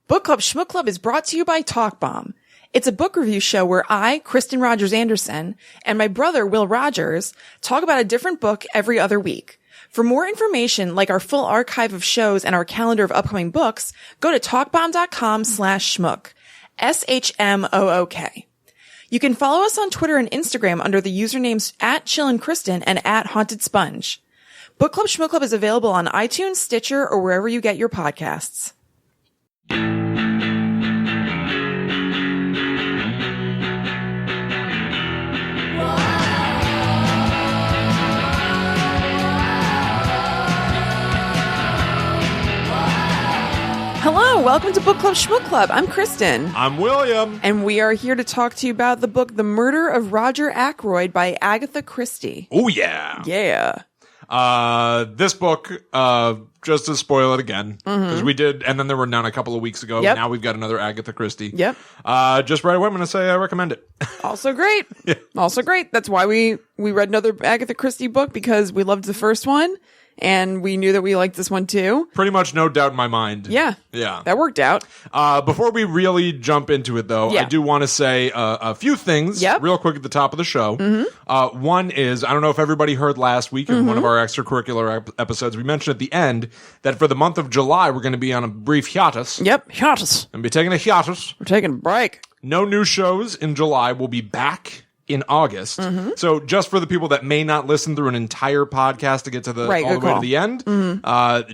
Book Club Shmook Club is brought to you by Talk Bomb. It's a book review show where I, Kristen Rogers Anderson, and my brother, Will Rogers, talk about a different book every other week. For more information, like our full archive of shows and our calendar of upcoming books, go to talkbomb.com/schmook. SHMOOK. You can follow us on Twitter and Instagram under the usernames @ChillinKristen and @HauntedSponge. Book Club Shmook Club is available on iTunes, Stitcher, or wherever you get your podcasts. Hello, welcome to Book Club Shmook Club. I'm Kristen. I'm William. And we are here to talk to you about the book The Murder of Roger Ackroyd by Agatha Christie. Oh, yeah. Yeah. This book, just to spoil it again, because we did, and then there were none a couple of weeks ago. Yep. Now we've got another Agatha Christie. Yep. Just right away, I'm going to say I recommend it. Also great. Yeah. Also great. That's why we read another Agatha Christie book, because we loved the first one. And we knew that we liked this one too. Pretty much no doubt in my mind. Yeah. Yeah. That worked out. Before we really jump into it, though, Yeah. I do want to say a few things real quick at the top of the show. One is, I don't know if everybody heard last week in one of our extracurricular episodes, we mentioned at the end that for the month of July, we're going to be on a brief hiatus. Yep. Hiatus. And be taking a hiatus. We're taking a break. No new shows in July. We'll be back in August. So just for the people that may not listen through an entire podcast to get to the all the way to the end,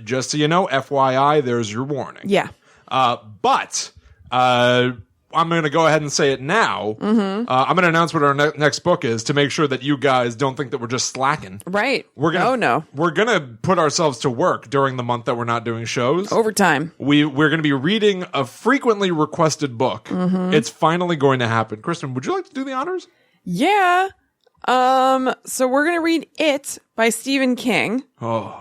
just so you know, FYI, there's your warning. Yeah. But I'm going to go ahead and say it now. I'm going to announce what our next book is to make sure that you guys don't think that we're just slacking. Right. We're gonna, oh, no. We're going to put ourselves to work during the month that we're not doing shows. Overtime. We're going to be reading a frequently requested book. It's finally going to happen. Kristen, would you like to do the honors? Yeah. So we're going to read It by Stephen King. Oh.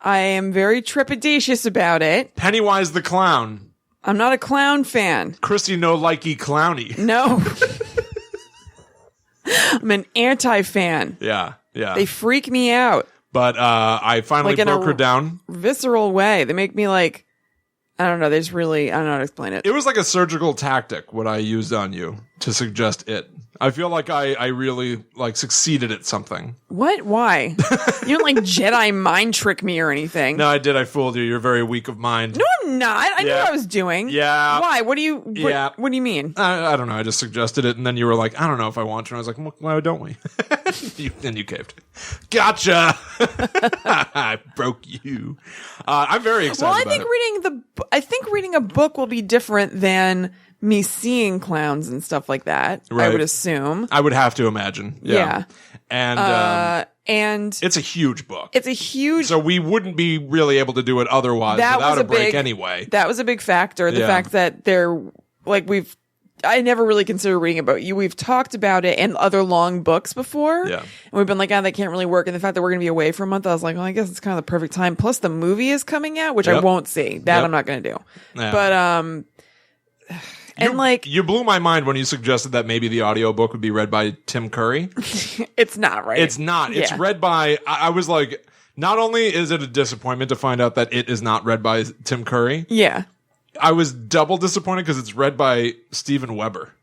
I am very trepidatious about it. Pennywise the Clown. I'm not a clown fan. Christy no likey clowny. No. I'm an anti-fan. Yeah, yeah. They freak me out. But I finally Like in broke a her down. Visceral way. They make me like, I don't know. They just really, I don't know how to explain it. It was like a surgical tactic what I used on you to suggest it. I feel like I really like succeeded at something. What? Why? You don't like Jedi mind trick me or anything. No, I did. I fooled you. You're very weak of mind. No, I'm not. I knew Yeah. what I was doing. Yeah. Why? What do you? What do you mean? I don't know. I just suggested it, and then you were like, I don't know if I want to. And I was like, well, why don't we? Then you caved. Gotcha. I broke you. I'm very excited. Well, about it. I think reading a book will be different than me seeing clowns and stuff like that. I Right. would assume. I would have to imagine. Yeah. And And it's a huge book. it's a huge. So we wouldn't be really able to do it otherwise That without was a a break big- anyway. That was a big factor. The Yeah. fact that I never really considered reading about you. We've talked about it in other long books before. Yeah. And we've been like, that can't really work. And the fact that we're going to be away for a month, I was like, well, I guess it's kind of the perfect time. Plus the movie is coming out, which I Yep. won't see. That Yep. I'm not going to do. Yeah. But, You blew my mind when you suggested that maybe the audiobook would be read by Tim Curry. it's not right. It's not. It's Yeah. read by, I was like, not only is it a disappointment to find out that it is not read by Tim Curry, Yeah. I was double disappointed because it's read by Steven Weber.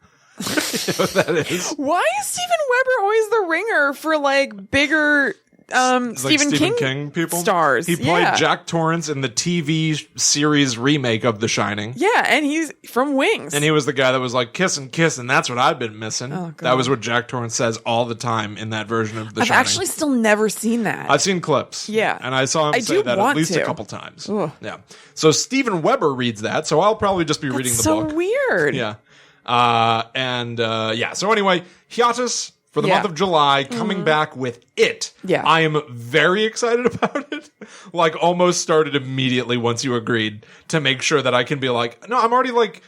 You know what that is? Why is Stephen Weber always the ringer for like bigger It's like Stephen King people. stars? He played Yeah. Jack Torrance in the TV series remake of The Shining. Yeah, and he's from Wings. And he was the guy that was like, kiss and kiss, and that's what I've been missing. Oh, God. That was what Jack Torrance says all the time in that version of The I've Shining. actually still never seen that. I've seen clips. Yeah. And I saw him I say do that at want least to. a couple times. Ugh. Yeah. So Steven Weber reads that, so I'll probably just be reading the so book. weird. Yeah. So anyway, hiatus for the Yeah. month of July, coming back with It. Yeah. I am very excited about it. Like, almost started immediately once you agreed to make sure that I can be like, no, I'm already like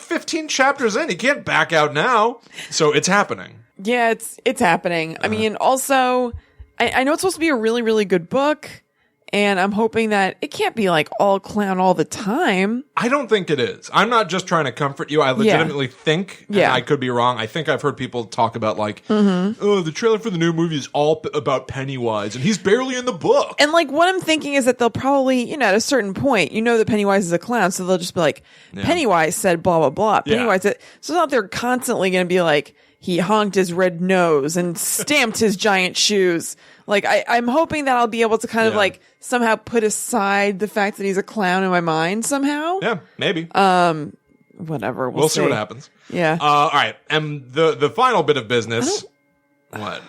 15 chapters in. You can't back out now. So it's happening. Yeah, it's happening. I mean, also, I know it's supposed to be a really, really good book, And I'm hoping that it can't be like all clown all the time. I don't think it is. I'm not just trying to comfort you. I legitimately think, and I could be wrong, I think I've heard people talk about like, oh, the trailer for the new movie is all about Pennywise, and he's barely in the book. And like what I'm thinking is that they'll probably, at a certain point, that Pennywise is a clown, so they'll just be like, Pennywise said blah, blah, blah. Pennywise said, so it's not they're constantly going to be like, he honked his red nose and stamped his giant shoes. Like, I'm hoping that I'll be able to kind of like somehow put aside the fact that he's a clown in my mind somehow. Yeah, maybe. Whatever. We'll see what happens. Yeah. All right. And the final bit of business. What?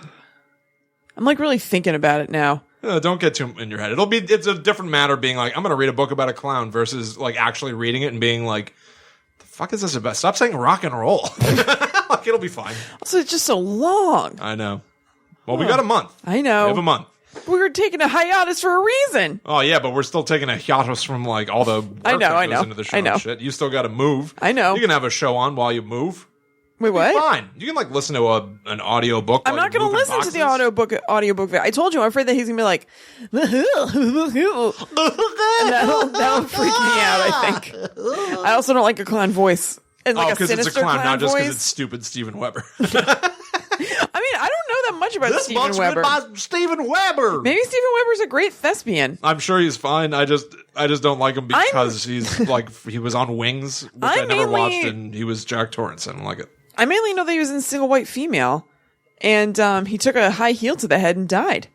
I'm like really thinking about it now. Don't get too in your head. It's a different matter being like, I'm going to read a book about a clown versus like actually reading it and being like, the fuck is this about? Stop saying rock and roll. Like, it'll be fine. Also, it's just so long. I know. Well, we got a month. I know. We have a month. We were taking a hiatus for a reason. Oh, yeah, but we're still taking a hiatus from, like, all the work that goes into the show and shit. You still got to move. I know. You can have a show on while you move. Wait, what? Fine. You can, like, listen to an audio book. I'm not going to listen to the audiobook. I told you, I'm afraid that he's going to be like, and that'll freak me out, I think. I also don't like a clown voice. And like because it's a clown, not just because voice. it's stupid Steven Weber. I mean, I don't know that much about Steven Weber. By Steven Weber. Maybe Steven Weber's a great thespian. I'm sure he's fine. I just don't like him because he's like he was on Wings, which I never watched, and he was Jack Torrance. I don't like it. I mainly know that he was in Single White Female, and he took a high heel to the head and died.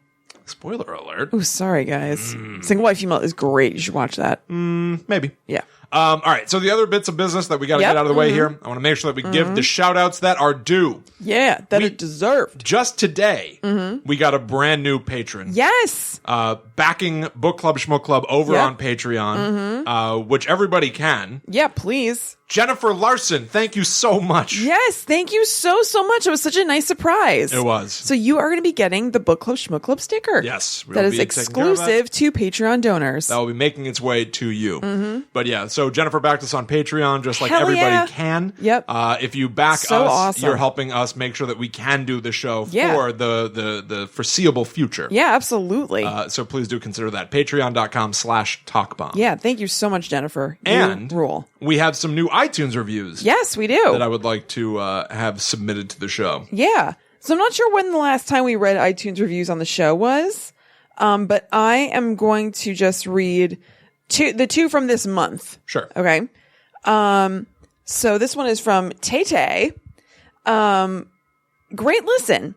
Spoiler alert. Oh, sorry, guys. Single White Female is great. You should watch that. Maybe. Yeah. All right. So the other bits of business that we got to get out of the way here, I want to make sure that we give the shout outs that are due. Yeah, that it deserved. Just today, we got a brand new patron. Yes. Backing Book Club Shmook Club over on Patreon, which everybody can. Yeah, please. Jennifer Larson, thank you so much. Yes, thank you so much. It was such a nice surprise. It was. So you are going to be getting the Book Club Shmook Club sticker. Yes. That is exclusive to Patreon donors. That will be making its way to you. But yeah, so Jennifer backed us on Patreon just like everybody can. Yep. If you back us, awesome. You're helping us make sure that we can do the show for the foreseeable future. Yeah, absolutely. So please do consider that. Patreon.com/talkbomb. Yeah, thank you so much, Jennifer. And you rule. We have some new iTunes reviews. Yes, we do. That I would like to have submitted to the show. Yeah. So I'm not sure when the last time we read iTunes reviews on the show was, but I am going to just read the two from this month. Sure. Okay. So this one is from Tay. Great listen.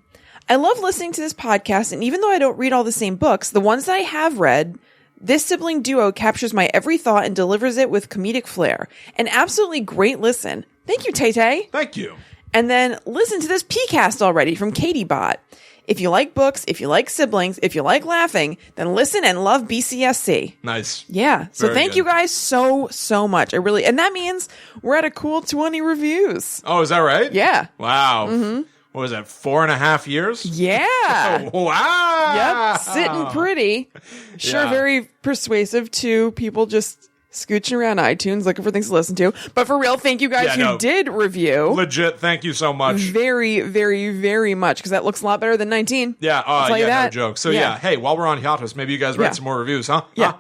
I love listening to this podcast, and even though I don't read all the same books, the ones that I have read, this sibling duo captures my every thought and delivers it with comedic flair. An absolutely great listen. Thank you, Tay. Thank you. And then listen to this PCast already from Katie Bot. If you like books, if you like siblings, if you like laughing, then listen and love BCSC. Nice. Yeah. So Very thank good. you guys so much. And that means we're at a cool 20 reviews. Oh, is that right? Yeah. Wow. What was that, 4.5 years? Yeah. Wow. Yep. Sitting pretty. Sure, Yeah. very persuasive to people just scooching around iTunes looking for things to listen to. But for real, thank you guys who did review. Legit, thank you so much. Very, very, very much, because that looks a lot better than 19. Yeah, I'll tell you that. No joke. So yeah, hey, while we're on hiatus, maybe you guys write some more reviews, huh? Yeah.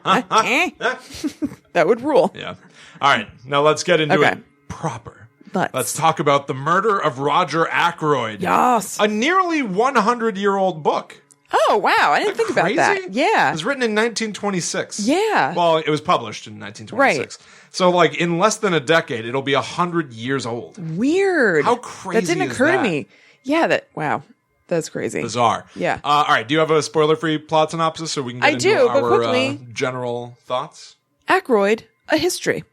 That would rule. Yeah. All right, now let's get into Okay. it proper. Let's talk about The Murder of Roger Ackroyd. Yes. A nearly 100-year-old book. Oh, wow. I didn't think about that. Yeah. It was written in 1926. Yeah. Well, it was published in 1926. Right. So, like, in less than a decade, it'll be 100 years old. Weird. How crazy That didn't occur to me. Yeah, wow. That's crazy. Bizarre. Yeah. All right, do you have a spoiler-free plot synopsis so we can get into but our quickly. General thoughts? Ackroyd, a history.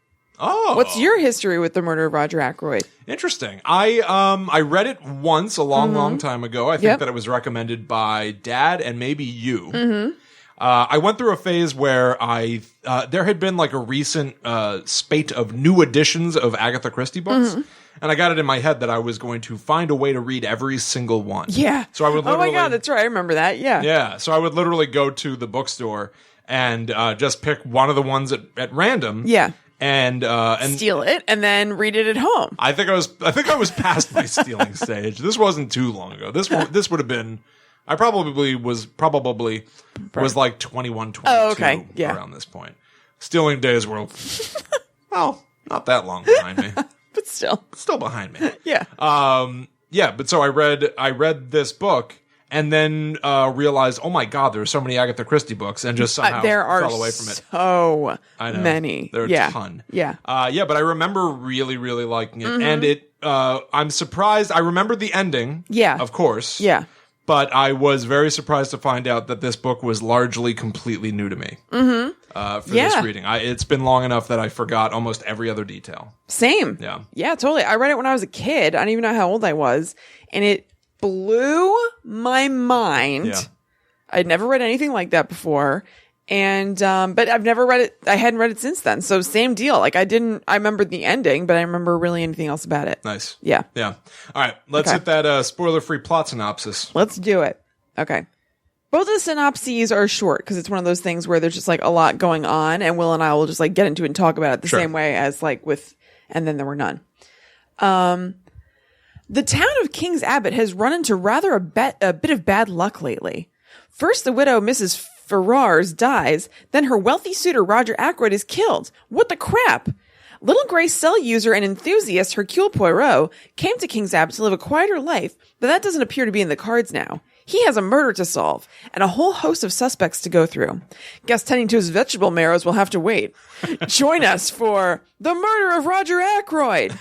Oh. What's your history with the murder of Roger Ackroyd? Interesting. I read it once a long time ago. I think that it was recommended by Dad and maybe you. I went through a phase where there had been like a recent spate of new editions of Agatha Christie books. And I got it in my head that I was going to find a way to read every single one. Yeah. So I would literally, oh my God, that's right. I remember that. Yeah. Yeah. So I would literally go to the bookstore and just pick one of the ones at random. Yeah. And steal it and then read it at home. I think I was past my stealing stage. This wasn't too long ago. This would have been I probably was like 21, 22 around this point. Stealing Days were, well, not that long behind me. But still behind me. Yeah. But so I read this book and then realized, oh my God, there are so many Agatha Christie books, and just somehow fell away from it. So many. There are a ton. Yeah. But I remember really, really liking it. And I'm surprised. I remember the ending. Yeah. Of course. Yeah. But I was very surprised to find out that this book was largely completely new to me for this reading. It's been long enough that I forgot almost every other detail. Same. Yeah. Yeah, totally. I read it when I was a kid. I don't even know how old I was. And it blew my mind. Yeah. I'd never read anything like that before. And, but I've never read it. I hadn't read it since then. So same deal. Like I remembered the ending, but I remember really anything else about it. Nice. Yeah. Yeah. All right. Let's hit that spoiler-free plot synopsis. Let's do it. Okay. Both of the synopses are short because it's one of those things where there's just like a lot going on, and Will and I will just like get into it and talk about it the same way as like and then there were none. The town of King's Abbot has run into rather a bit of bad luck lately. First, the widow, Mrs. Ferrars, dies. Then her wealthy suitor, Roger Ackroyd, is killed. What the crap? Little gray cell user and enthusiast Hercule Poirot came to King's Abbot to live a quieter life, but that doesn't appear to be in the cards now. He has a murder to solve and a whole host of suspects to go through. Guess tending to his vegetable marrows will have to wait. Join us for The Murder of Roger Ackroyd.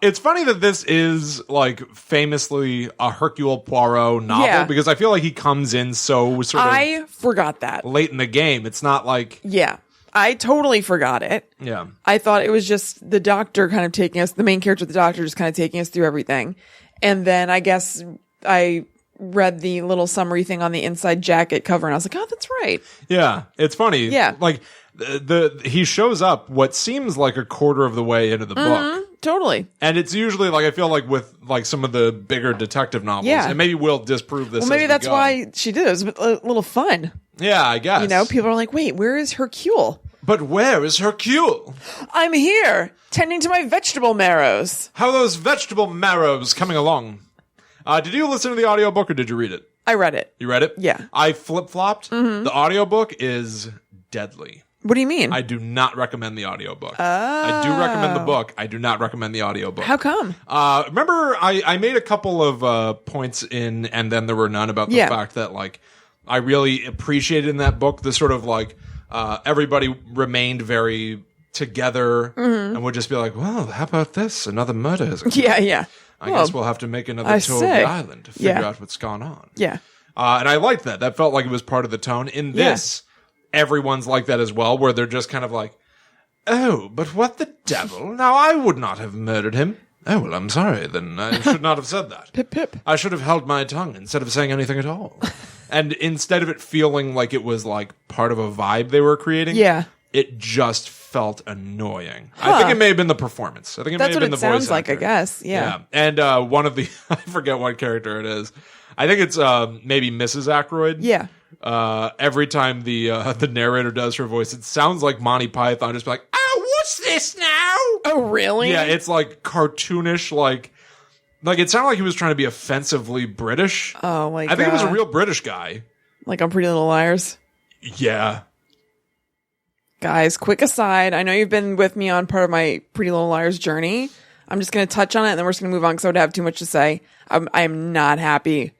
It's funny that this is like famously a Hercule Poirot novel because I feel like he comes in so sort of I forgot that late in the game. It's not like I totally forgot it. Yeah. I thought it was just the doctor kind of taking us, the main character, the doctor, just kind of taking us through everything. And then I guess I read the little summary thing on the inside jacket cover and I was like, oh, that's right. Yeah. It's funny. Yeah. Like he shows up what seems like a quarter of the way into the book. Totally. And it's usually like, I feel like with like some of the bigger detective novels, and maybe we'll disprove this. Well, maybe that's why she did it. It was a little fun. Yeah, I guess. You know, people are like, wait, where is Hercule? But where is Hercule? I'm here, tending to my vegetable marrows. How are those vegetable marrows coming along? Did you listen to the audiobook or did you read it? I read it. You read it? Yeah. I flip-flopped. The audiobook is deadly. What do you mean? I do not recommend the audiobook. I do recommend the book. I do not recommend the audiobook. How come? Remember, I made a couple of points in And Then There Were None about the fact that, like, I really appreciated in that book the sort of, like, everybody remained very together and would just be like, well, how about this? Another murder has occurred. Yeah. I guess we'll have to make another tour of the island to figure out what's gone on. Yeah. And I liked that. That felt like it was part of the tone. In this... everyone's like that as well, where they're just kind of like, oh, but what the devil? Now, I would not have murdered him. Oh, well, I'm sorry, then I should not have said that. Pip, pip. I should have held my tongue instead of saying anything at all. And instead of it feeling like it was like part of a vibe they were creating, it just felt annoying. I think it may have been the performance. I think it may have been the voice actor. That's what it sounds like, I guess. Yeah. And one of the, I forget what character it is. I think it's maybe Mrs. Ackroyd. Yeah. Every time the narrator does her voice, it sounds like Monty Python, just like, oh, what's this now? Oh, really? Yeah, it's like cartoonish, like it sounded like he was trying to be offensively British. Oh my God. I think he was a real British guy. Like on Pretty Little Liars? Yeah. Guys, quick aside. I know you've been with me on part of my Pretty Little Liars journey. I'm just going to touch on it and then we're just going to move on because I would have too much to say. I am not happy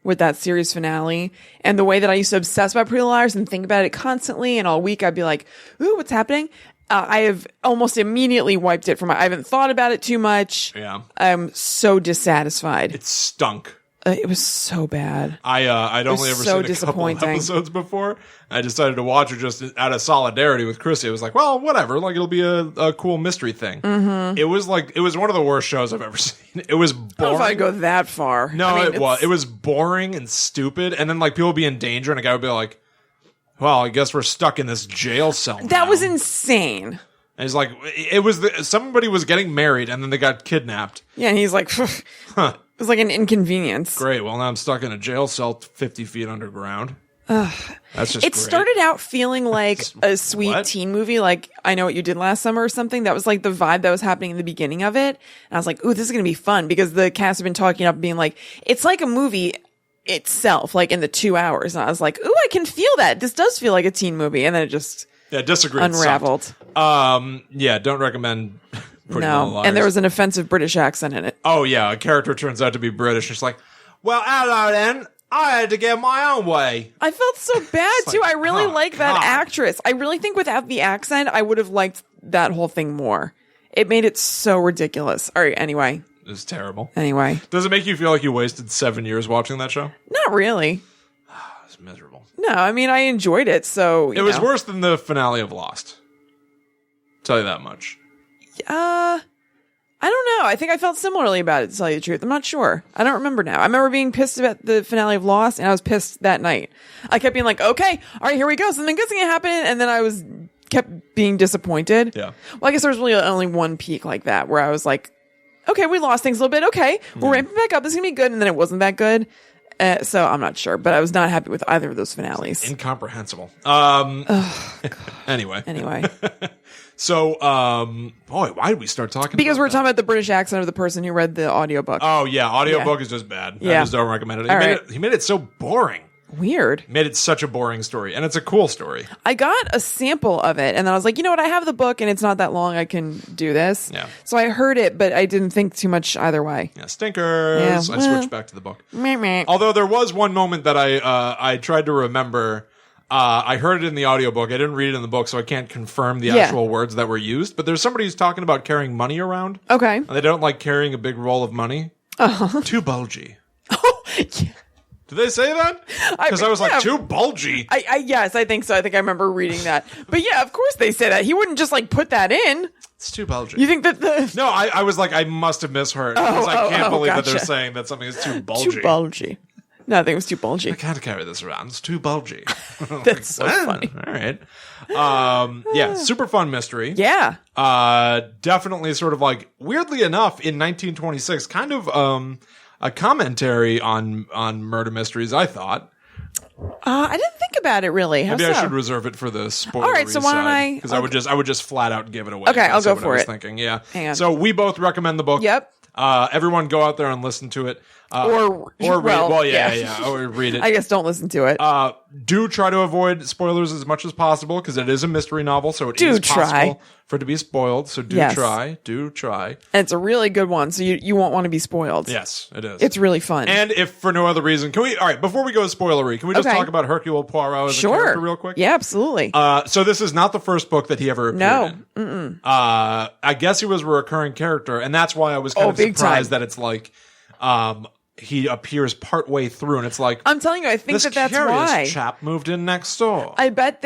with that series finale and the way that I used to obsess about Pretty Little Liars and think about it constantly. And all week I'd be like, ooh, what's happening? I have almost immediately wiped it from I haven't thought about it too much. Yeah. I'm so dissatisfied. It stunk. It was so bad. I'd only ever seen a couple of episodes before. I decided to watch it just out of solidarity with Chrissy. It was like, well, whatever. Like, it'll be a cool mystery thing. Mm-hmm. It was one of the worst shows I've ever seen. It was boring. I don't know if I go that far. No, it was boring and stupid. And then like people would be in danger and a guy would be like, well, I guess we're stuck in this jail cell now. That was insane. And he's like, somebody was getting married and then they got kidnapped. Yeah, and he's like, huh. It was like an inconvenience. Great. Well, now I'm stuck in a jail cell 50 feet underground. That's just It great. started out feeling like a sweet teen movie, like I Know What You Did Last Summer or something. That was like the vibe that was happening in the beginning of it. And I was like, ooh, this is going to be fun, because the cast have been talking up being like, it's like a movie itself, like in the 2 hours. And I was like, ooh, I can feel that. This does feel like a teen movie. And then it just unraveled. Don't recommend Pretty Little Liars. And there was an offensive British accent in it. Oh, yeah. A character turns out to be British. It's like, well, hello then. I had to get my own way. I felt so bad, too. like, I really like that God. actress. I really think without the accent, I would have liked that whole thing more. It made it so ridiculous. All right, anyway. It was terrible. Anyway. Does it make you feel like you wasted 7 years watching that show? Not really. It was miserable. No, I mean, I enjoyed it, so, It was worse than the finale of Lost. Tell you that much. I don't know. I think I felt similarly about it, to tell you the truth. I'm not sure. I don't remember now. I remember being pissed about the finale of Lost, and I was pissed that night. I kept being like, okay, all right, here we go. Something good's going to happen. And then I kept being disappointed. Yeah. Well, I guess there was really only one peak like that, where I was like, okay, we lost things a little bit. Okay, we're ramping back up. This is going to be good. And then it wasn't that good. So I'm not sure, but I was not happy with either of those finales. Incomprehensible. Anyway. So, boy, why did we start talking Because about we're that? talking about the British accent of the person who read the audiobook. Oh, yeah. Audiobook is just bad. Yeah. I just don't recommend it. He made it so boring. Weird. He made it such a boring story. And it's a cool story. I got a sample of it, and then I was like, you know what? I have the book, and it's not that long. I can do this. Yeah. So I heard it, but I didn't think too much either way. Yeah, stinkers. Yeah, I switched back to the book. Meh, meh. Although there was one moment that I tried to remember. I heard it in the audiobook. I didn't read it in the book, so I can't confirm the actual words that were used. But there's somebody who's talking about carrying money around. Okay. And they don't like carrying a big roll of money. Too bulgy. Oh, yeah. Did they say that? Because I was like, too bulgy. Yes, I think so. I think I remember reading that. But yeah, of course they say that. He wouldn't just like put that in. It's too bulgy. You think that the... No, I was like, I must have misheard. Because I can't believe that they're saying that something is too bulgy. Too bulgy. No, I think it was too bulgy. I can't carry this around. It's too bulgy. That's so funny. All right. Yeah, super fun mystery. Yeah. Definitely sort of like, weirdly enough, in 1926, kind of a commentary on murder mysteries, I thought. I didn't think about it really. How Maybe so? I should reserve it for the spoilery All right, so why don't I... Because I would just flat out give it away. Okay, I'll go what for I was it. Thinking. Yeah. Hang on. So we both recommend the book. Yep. Everyone go out there and listen to it. Or read it. Well, yeah. yeah. Or read it. I guess don't listen to it. Do try to avoid spoilers as much as possible because it is a mystery novel, so it is possible for it to be spoiled. So do try. And it's a really good one, so you won't want to be spoiled. Yes, it is. It's really fun. And if for no other reason, all right, before we go spoilery, can we just talk about Hercule Poirot as a character real quick? Yeah, absolutely. So this is not the first book that he ever appeared in. I guess he was a recurring character, and that's why I was kind of surprised that it's like he appears partway through, and it's like, I'm telling you, I think that's why. This chap moved in next door. I bet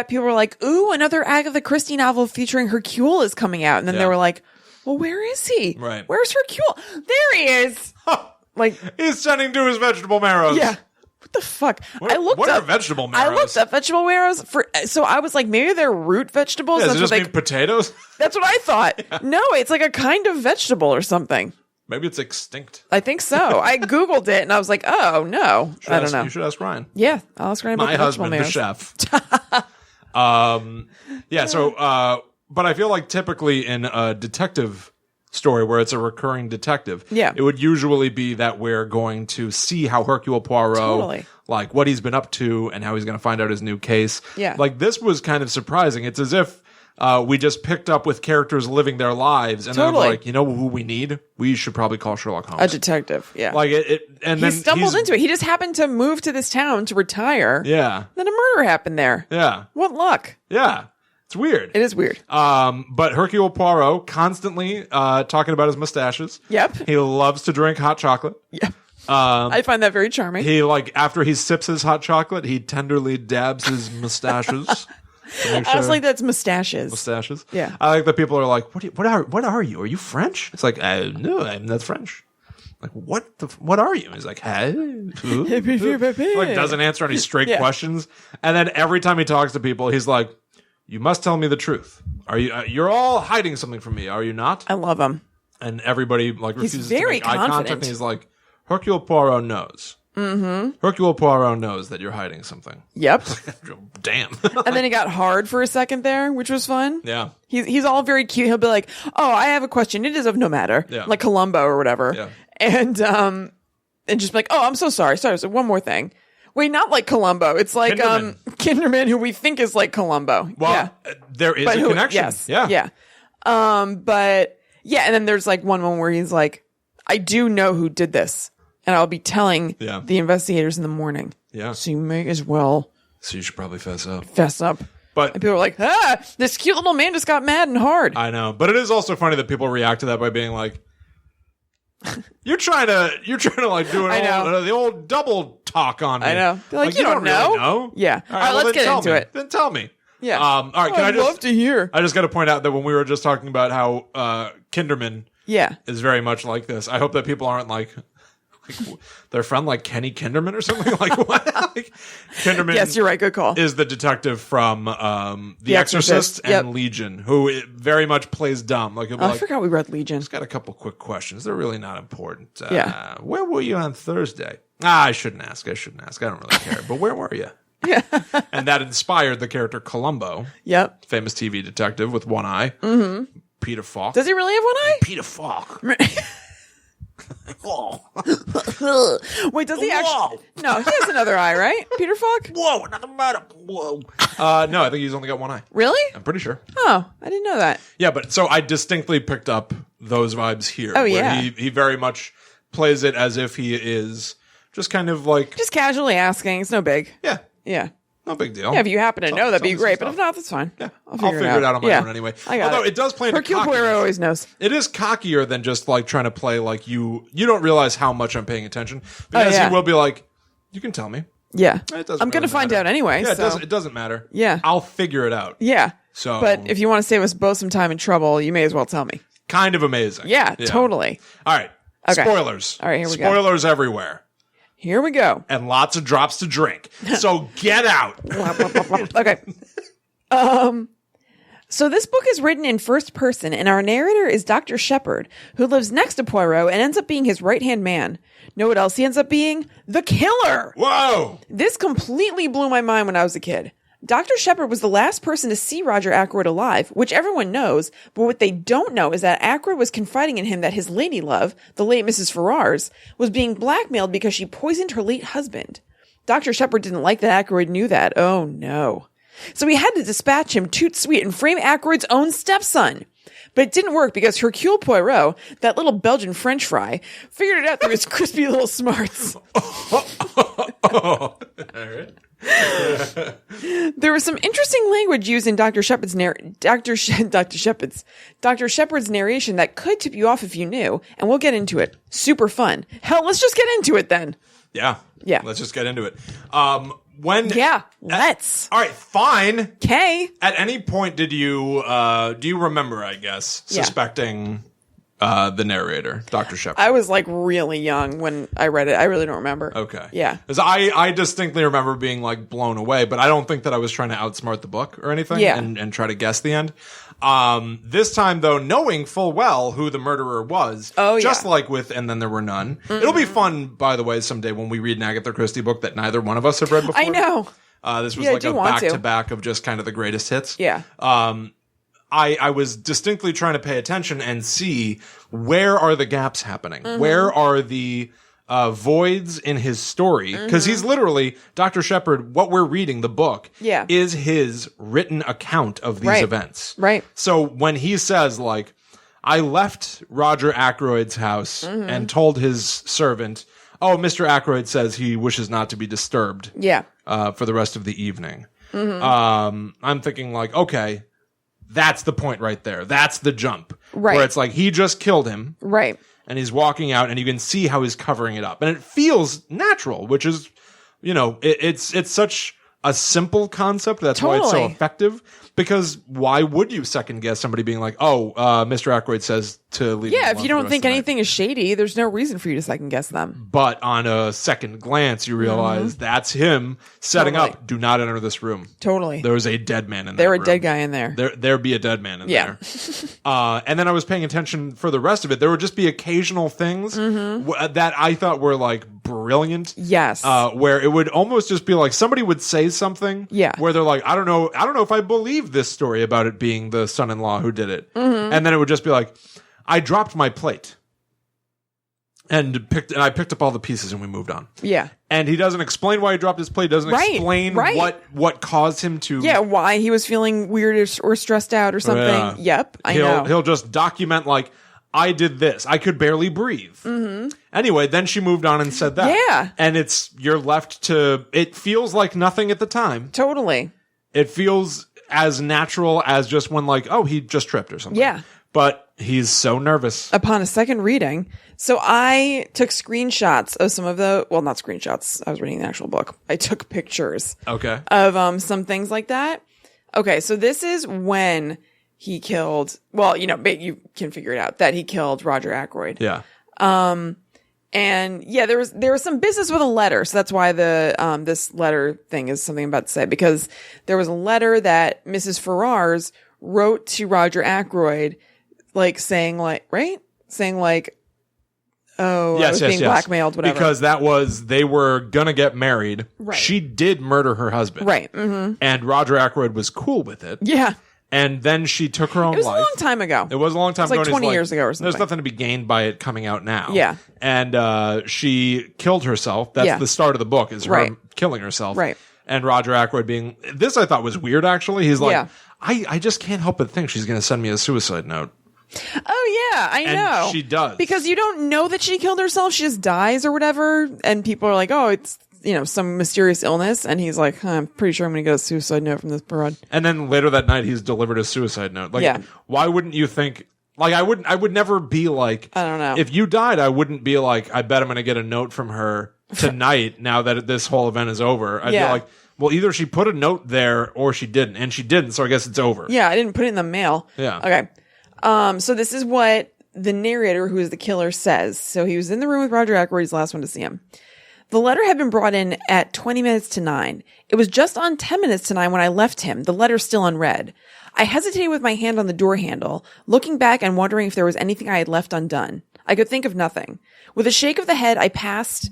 people were like, ooh, another Agatha Christie novel featuring Hercule is coming out. And then they were like, well, where is he? Right. Where's Hercule? There he is. Like, he's tending to his vegetable marrows. Yeah. What the fuck? What are vegetable marrows? I looked up vegetable marrows so I was like, maybe they're root vegetables. Yeah, does it just mean potatoes? That's what I thought. Yeah. No, it's like a kind of vegetable or something. Maybe it's extinct. I think so. I Googled it and I was like, oh, no. I don't know. You should ask Ryan. Yeah, I'll ask Ryan about my husband, the chef. But I feel like typically in a detective story where it's a recurring detective, it would usually be that we're going to see how Hercule Poirot, like what he's been up to and how he's going to find out his new case. Yeah. Like this was kind of surprising. It's as if we just picked up with characters living their lives, and then like, you know who we need? We should probably call Sherlock Holmes. A detective, yeah. Like and he then stumbled into it. He just happened to move to this town to retire. Yeah. Then a murder happened there. Yeah. What luck? Yeah. It's weird. It is weird. But Hercule Poirot constantly talking about his mustaches. Yep. He loves to drink hot chocolate. Yep. I find that very charming. He after he sips his hot chocolate, he tenderly dabs his mustaches. I was like, that's mustaches. Mustaches. Yeah. I like that people are like, what are you? Are you French? It's like, no, I'm not French. Like, what are you? He's like, hey. Like, doesn't answer any straight questions. And then every time he talks to people, he's like, you must tell me the truth. Are you? You're all hiding something from me, are you not? I love him. And everybody like refuses very to make eye contact. And he's like, Hercule Poirot knows. Hercule Poirot knows that you're hiding something. Yep. Damn. And then it got hard for a second there, which was fun. Yeah. He's all very cute. He'll be like, "Oh, I have a question. It is of no matter." Yeah. Like Columbo or whatever. Yeah. And just be like, "Oh, I'm so sorry. Sorry. So one more thing." Wait, not like Columbo. It's like Kinderman, who we think is like Columbo. Well, there is a connection. Yes. Yeah. Yeah. But yeah, and then there's like one where he's like, "I do know who did this, and I'll be telling the investigators in the morning." Yeah. So you may as well. So you should probably fess up. But and people are like, this cute little man just got mad and hard. I know. But it is also funny that people react to that by being like, you're trying to like do the old double talk on me. I know. They're like, you don't know? Really know? Yeah. All right, let's get into it. Then tell me. Yeah. All right. I'd love to hear. I just got to point out that when we were just talking about how Kinderman is very much like this, I hope that people aren't like their friend like Kenny Kinderman or something. Like what? Like, Kinderman. Yes, you're right. Good call. Is the detective from The Exorcist and Legion, who very much plays dumb. Like, I forgot we read Legion. Just got a couple quick questions. They're really not important. Yeah. Where were you on Thursday? I shouldn't ask. I don't really care. But where were you? Yeah. And that inspired the character Columbo. Yep. Famous TV detective with one eye. Mm-hmm. Peter Falk. Does he really have one eye? Peter Falk. Wait, does he actually? No, he has another eye, right? Peter Falk? Whoa, another matter. Whoa. No, I think he's only got one eye. Really? I'm pretty sure. Oh, I didn't know that. Yeah, but so I distinctly picked up those vibes here. Oh, where yeah. He very much plays it as if he is just kind of like... Just casually asking. It's no big. Yeah. Yeah. No big deal. Yeah, if you happen to know, that'd be great. But if not, that's fine. Yeah, I'll figure it out on my own anyway. Although it does play into Hercule Poirot always knows. It is cockier than just like trying to play like you don't realize how much I'm paying attention. Because he will be like, you can tell me. Yeah. It doesn't I'm going to find out anyway. Yeah, so. it doesn't matter. Yeah. I'll figure it out. Yeah. So, but if you want to save us both some time and trouble, you may as well tell me. Kind of amazing. Yeah. Totally. All right. Okay. Spoilers. All right, here we go. Spoilers everywhere. Here we go. And lots of drops to drink. So get out. Okay. So this book is written in first person, and our narrator is Dr. Shepherd, who lives next to Poirot and ends up being his right-hand man. Know what else he ends up being? The killer! Whoa! This completely blew my mind when I was a kid. Dr. Shepherd was the last person to see Roger Ackroyd alive, which everyone knows, but what they don't know is that Ackroyd was confiding in him that his lady love, the late Mrs. Ferrars, was being blackmailed because she poisoned her late husband. Dr. Shepherd didn't like that Ackroyd knew that. Oh no. So he had to dispatch him toot sweet and frame Ackroyd's own stepson. But it didn't work because Hercule Poirot, that little Belgian French fry, figured it out through his crispy little smarts. All right. There was some interesting language used in Dr. Shepherd's narration that could tip you off if you knew, and we'll get into it. Super fun. Hell, let's just get into it then. Yeah. Let's just get into it. Let's. All right, fine. Okay. At any point did you do you remember, I guess, suspecting the narrator, Dr. Shepherd? I was like really young when I read it. I really don't remember. Okay. Yeah. Because I distinctly remember being like blown away, but I don't think that I was trying to outsmart the book or anything and try to guess the end. This time though, knowing full well who the murderer was, just like with And Then There Were None. Mm-hmm. It'll be fun, by the way, someday when we read an Agatha Christie book that neither one of us have read before. I know. This was like a back-to-back of just kind of the greatest hits. Yeah. I was distinctly trying to pay attention and see where are the gaps happening? Mm-hmm. Where are the voids in his story? Because he's literally, Dr. Shepherd, what we're reading, the book, is his written account of these events. Right. So when he says, like, I left Roger Ackroyd's house and told his servant, oh, Mr. Ackroyd says he wishes not to be disturbed for the rest of the evening. I'm thinking, like, okay, that's the point right there. That's the jump. Right. Where it's like, he just killed him. Right. And he's walking out and you can see how he's covering it up. And it feels natural, which is, you know, it's such a simple concept. That's why it's so effective. Because why would you second guess somebody being like, oh, Mr. Ackroyd says to leave? Yeah, if you don't think anything is shady, there's no reason for you to second guess them. But on a second glance, you realize that's him setting up. Do not enter this room. Totally. There was a dead man in there. There was a dead guy in there. There'd be a dead man in there. And then I was paying attention for the rest of it. There would just be occasional things that I thought were like brilliant. Yes. Where it would almost just be like somebody would say something. Yeah. Where they're like, I don't know if I believe this story about it being the son-in-law who did it. Mm-hmm. And then it would just be like, I dropped my plate. And I picked up all the pieces and we moved on. Yeah. And he doesn't explain why he dropped his plate. Doesn't explain what caused him to. Yeah, why he was feeling weird or stressed out or something. Yeah. Yep, I know. He'll just document like, I did this. I could barely breathe. Mm-hmm. Anyway, then she moved on and said that. Yeah. And you're left to, it feels like nothing at the time. Totally. It feels as natural as just when like, oh, he just tripped or something. Yeah. But he's so nervous. Upon a second reading. So I took screenshots of some of well, not screenshots. I was reading the actual book. I took pictures. Okay. Of some things like that. Okay, so this is when he killed, well, you can figure it out, that he killed Roger Ackroyd. Yeah. And yeah, there was some business with a letter. So that's why this letter thing is something I'm about to say, because there was a letter that Mrs. Ferrars wrote to Roger Ackroyd, saying, oh, I was being blackmailed, whatever. Because they were gonna get married. Right. She did murder her husband. Right. Mm-hmm. And Roger Ackroyd was cool with it. Yeah. And then she took her own life. It was a long time ago. It was a long time ago. It was like 20 years ago or something. There's nothing to be gained by it coming out now. Yeah. And she killed herself. That's the start of the book, is her killing herself. Right. And Roger Ackroyd being... This I thought was weird, actually. He's like, I just can't help but think she's going to send me a suicide note. Oh, yeah, I know. And she does. Because you don't know that she killed herself. She just dies or whatever. And people are like, oh, it's... some mysterious illness, and he's like, I'm pretty sure I'm going to get a suicide note from this broad. And then later that night, he's delivered a suicide note. Why wouldn't you think... I would never be like... I don't know. If you died, I wouldn't be like, I bet I'm going to get a note from her tonight now that this whole event is over. I'd be like, well, either she put a note there or she didn't, and she didn't, so I guess it's over. Yeah, I didn't put it in the mail. Yeah. Okay. So this is what the narrator, who is the killer, says. So he was in the room with Roger Ackroyd. He's the last one to see him. The letter had been brought in at 20 minutes to 9. It was just on 10 minutes to 9 when I left him, the letter still unread. I hesitated with my hand on the door handle, looking back and wondering if there was anything I had left undone. I could think of nothing. With a shake of the head, I passed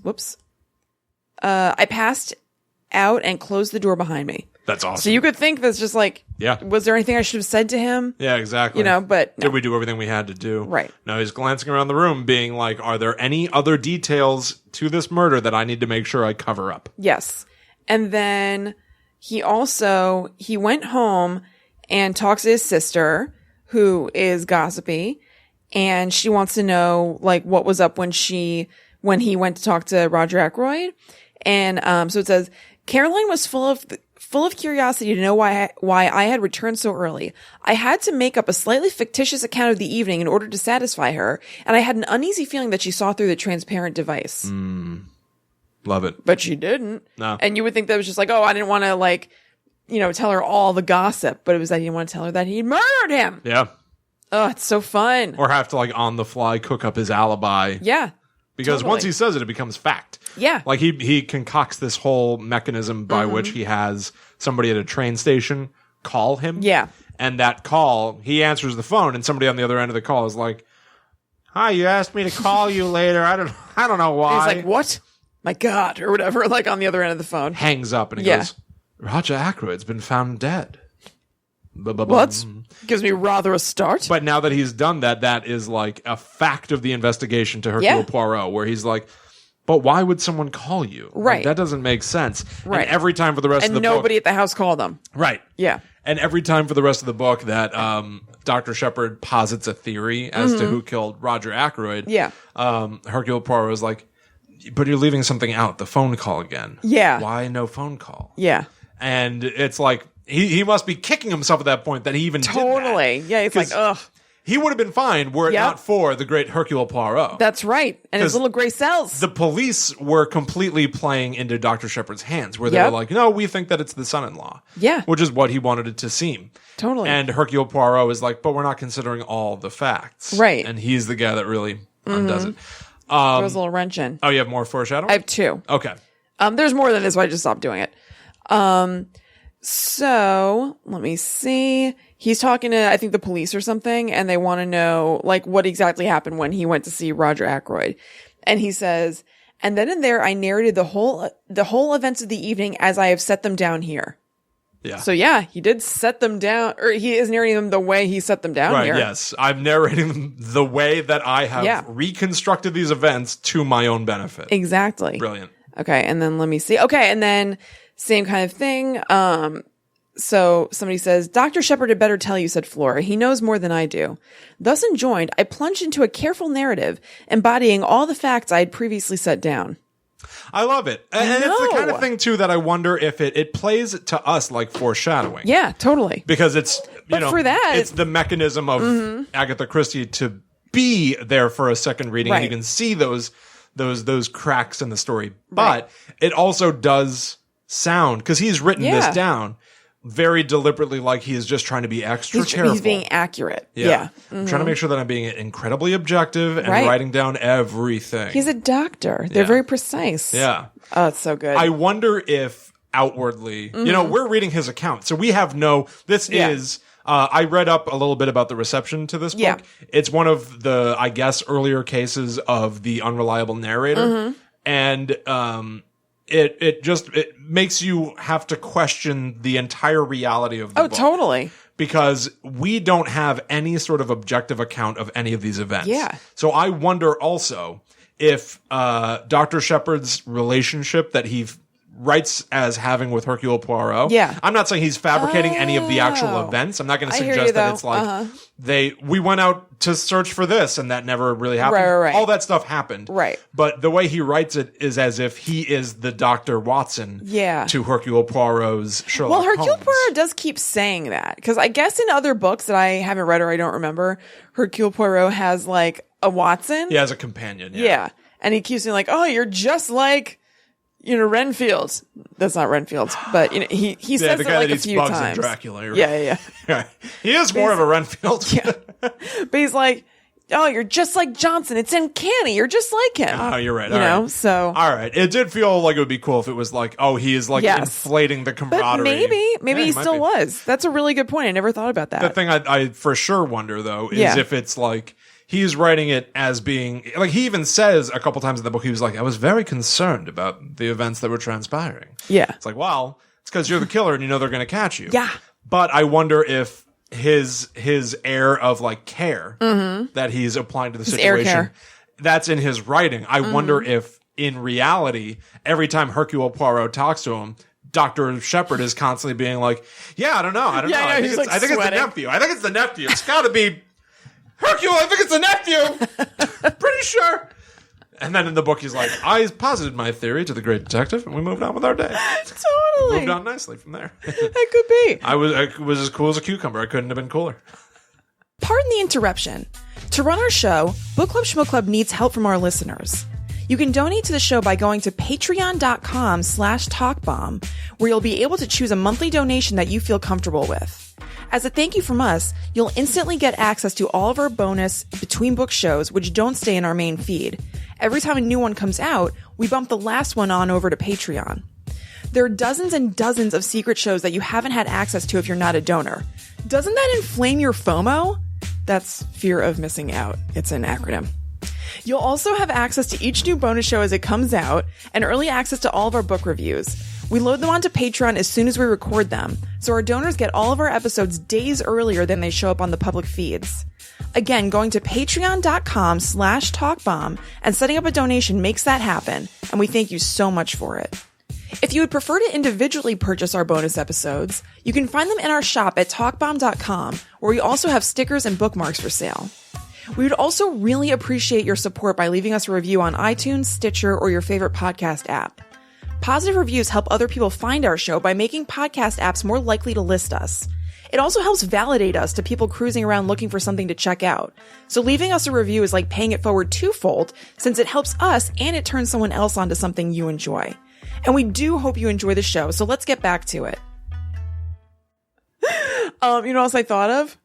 out and closed the door behind me. That's awesome. So you could think that's just like, was there anything I should have said to him? Yeah, exactly. But no. Did we do everything we had to do? Right. No, he's glancing around the room being like, are there any other details to this murder that I need to make sure I cover up? Yes. And then he went home and talks to his sister, who is gossipy, and she wants to know, what was up when he went to talk to Roger Ackroyd. And so it says, Caroline was full of curiosity to know why I had returned so early. I had to make up a slightly fictitious account of the evening in order to satisfy her, and I had an uneasy feeling that she saw through the transparent device. Love it. But she didn't. No. And you would think that was just like, oh, I didn't want to, tell her all the gossip, but it was that he didn't want to tell her that he murdered him. Yeah. Oh, it's so fun. Or have to, on the fly cook up his alibi. Yeah. Because once he says it, it becomes fact. Yeah. He concocts this whole mechanism by which he has somebody at a train station call him. Yeah. And that call, he answers the phone, and somebody on the other end of the call is like, hi, you asked me to call you later. I don't know why. And he's like, what? My God, or whatever, on the other end of the phone. Hangs up, and he goes, Roger Ackroyd's been found dead. What? Gives me rather a start. But now that he's done that, that is a fact of the investigation to Hercule Poirot, where he's like, but why would someone call you? Right. That doesn't make sense. Right. And every time for the rest of the book... And nobody at the house called them. Right. Yeah. And every time for the rest of the book that Dr. Shepard posits a theory as to who killed Roger Ackroyd, Hercule Poirot is like, but you're leaving something out, the phone call again. Yeah. Why no phone call? Yeah. And it's like... He must be kicking himself at that point that he even did that. Totally. Yeah, it's like, ugh. He would have been fine were it not for the great Hercule Poirot. That's right. And his little gray cells. The police were completely playing into Dr. Shepard's hands, where they were like, no, we think that it's the son-in-law. Yeah. Which is what he wanted it to seem. Totally. And Hercule Poirot is like, but we're not considering all the facts. Right. And he's the guy that really undoes it. Throws a little wrench in. Oh, you have more foreshadowing? I have 2. Okay. There's more than this, so I just stopped doing it. So let me see. He's talking to, I think, the police or something, and they want to know, what exactly happened when he went to see Roger Ackroyd. And he says, And then in there, I narrated the whole events of the evening as I have set them down here. Yeah. So yeah, he did set them down, or he is narrating them the way he set them down here. Yes. I'm narrating them the way that I have reconstructed these events to my own benefit. Exactly. Brilliant. Okay, and then let me see. Okay, and then same kind of thing. So somebody says, Dr. Shepard had better tell you, said Flora. He knows more than I do. Thus enjoined, I plunged into a careful narrative embodying all the facts I had previously set down. I love it. And it's the kind of thing, too, that I wonder if it plays to us like foreshadowing. Yeah, totally. Because it's, for that, it's the mechanism of Agatha Christie to be there for a second reading. Right. And you can see those cracks in the story. But it also does sound, because he's written this down very deliberately, like he is just trying to be extra careful. He's being accurate. Yeah. I'm trying to make sure that I'm being incredibly objective and writing down everything. He's a doctor. They're very precise. Yeah. Oh, it's so good. I wonder if outwardly, we're reading his account, so we have this is, I read up a little bit about the reception to this book. Yeah. It's one of the, I guess, earlier cases of the unreliable narrator. And, it makes you have to question the entire reality of the book. Oh, totally. Because we don't have any sort of objective account of any of these events. Yeah. So I wonder also if Dr. Shepard's relationship that he writes as having with Hercule Poirot. Yeah. I'm not saying he's fabricating any of the actual events. I'm not going to suggest that it's like we went out to search for this and that never really happened. Right. All that stuff happened. Right. But the way he writes it is as if he is the Dr. Watson to Hercule Poirot's Sherlock Holmes. Well, Hercule Poirot does keep saying that, because I guess in other books that I haven't read or I don't remember, Hercule Poirot has like a Watson. He has a companion. Yeah. And he keeps saying like, oh, you're just like, Renfield. That's not Renfield, but he says it like a few times. Dracula, right? Yeah. He is more of a Renfield. Yeah. But he's like, oh, you're just like Johnson. It's uncanny. You're just like him. Oh, you're right. You know, so. All right. It did feel like it would be cool if it was like, oh, he is like inflating the camaraderie. But maybe he still was. That's a really good point. I never thought about that. The thing I for sure wonder, though, is if it's like, he's writing it as being, like, he even says a couple times in the book, he was like, I was very concerned about the events that were transpiring. Yeah. It's like, well, it's because you're the killer and you know they're going to catch you. Yeah. But I wonder if his air of, like, care that he's applying to the situation, that's in his writing. I wonder if, in reality, every time Hercule Poirot talks to him, Dr. Shepard is constantly being like, I don't know. I think it's the nephew. It's got to be Hercule, I think it's the nephew. Pretty sure. And then in the book, he's like, I posited my theory to the great detective, and we moved on with our day. Totally. Moved on nicely from there. That could be. I was as cool as a cucumber. I couldn't have been cooler. Pardon the interruption. To run our show, Book Club Shmook Club needs help from our listeners. You can donate to the show by going to patreon.com/talkbomb, where you'll be able to choose a monthly donation that you feel comfortable with. As a thank you from us, you'll instantly get access to all of our bonus Between Book shows, which don't stay in our main feed. Every time a new one comes out, we bump the last one on over to Patreon. There are dozens and dozens of secret shows that you haven't had access to if you're not a donor. Doesn't that inflame your FOMO? That's fear of missing out. It's an acronym. You'll also have access to each new bonus show as it comes out, and early access to all of our book reviews. We load them onto Patreon as soon as we record them, so our donors get all of our episodes days earlier than they show up on the public feeds. Again, going to patreon.com/talkbomb and setting up a donation makes that happen, and we thank you so much for it. If you would prefer to individually purchase our bonus episodes, you can find them in our shop at talkbomb.com, where we also have stickers and bookmarks for sale. We would also really appreciate your support by leaving us a review on iTunes, Stitcher, or your favorite podcast app. Positive reviews help other people find our show by making podcast apps more likely to list us. It also helps validate us to people cruising around looking for something to check out. So leaving us a review is like paying it forward twofold, since it helps us and it turns someone else onto something you enjoy. And we do hope you enjoy the show, so let's get back to it. You know what else I thought of?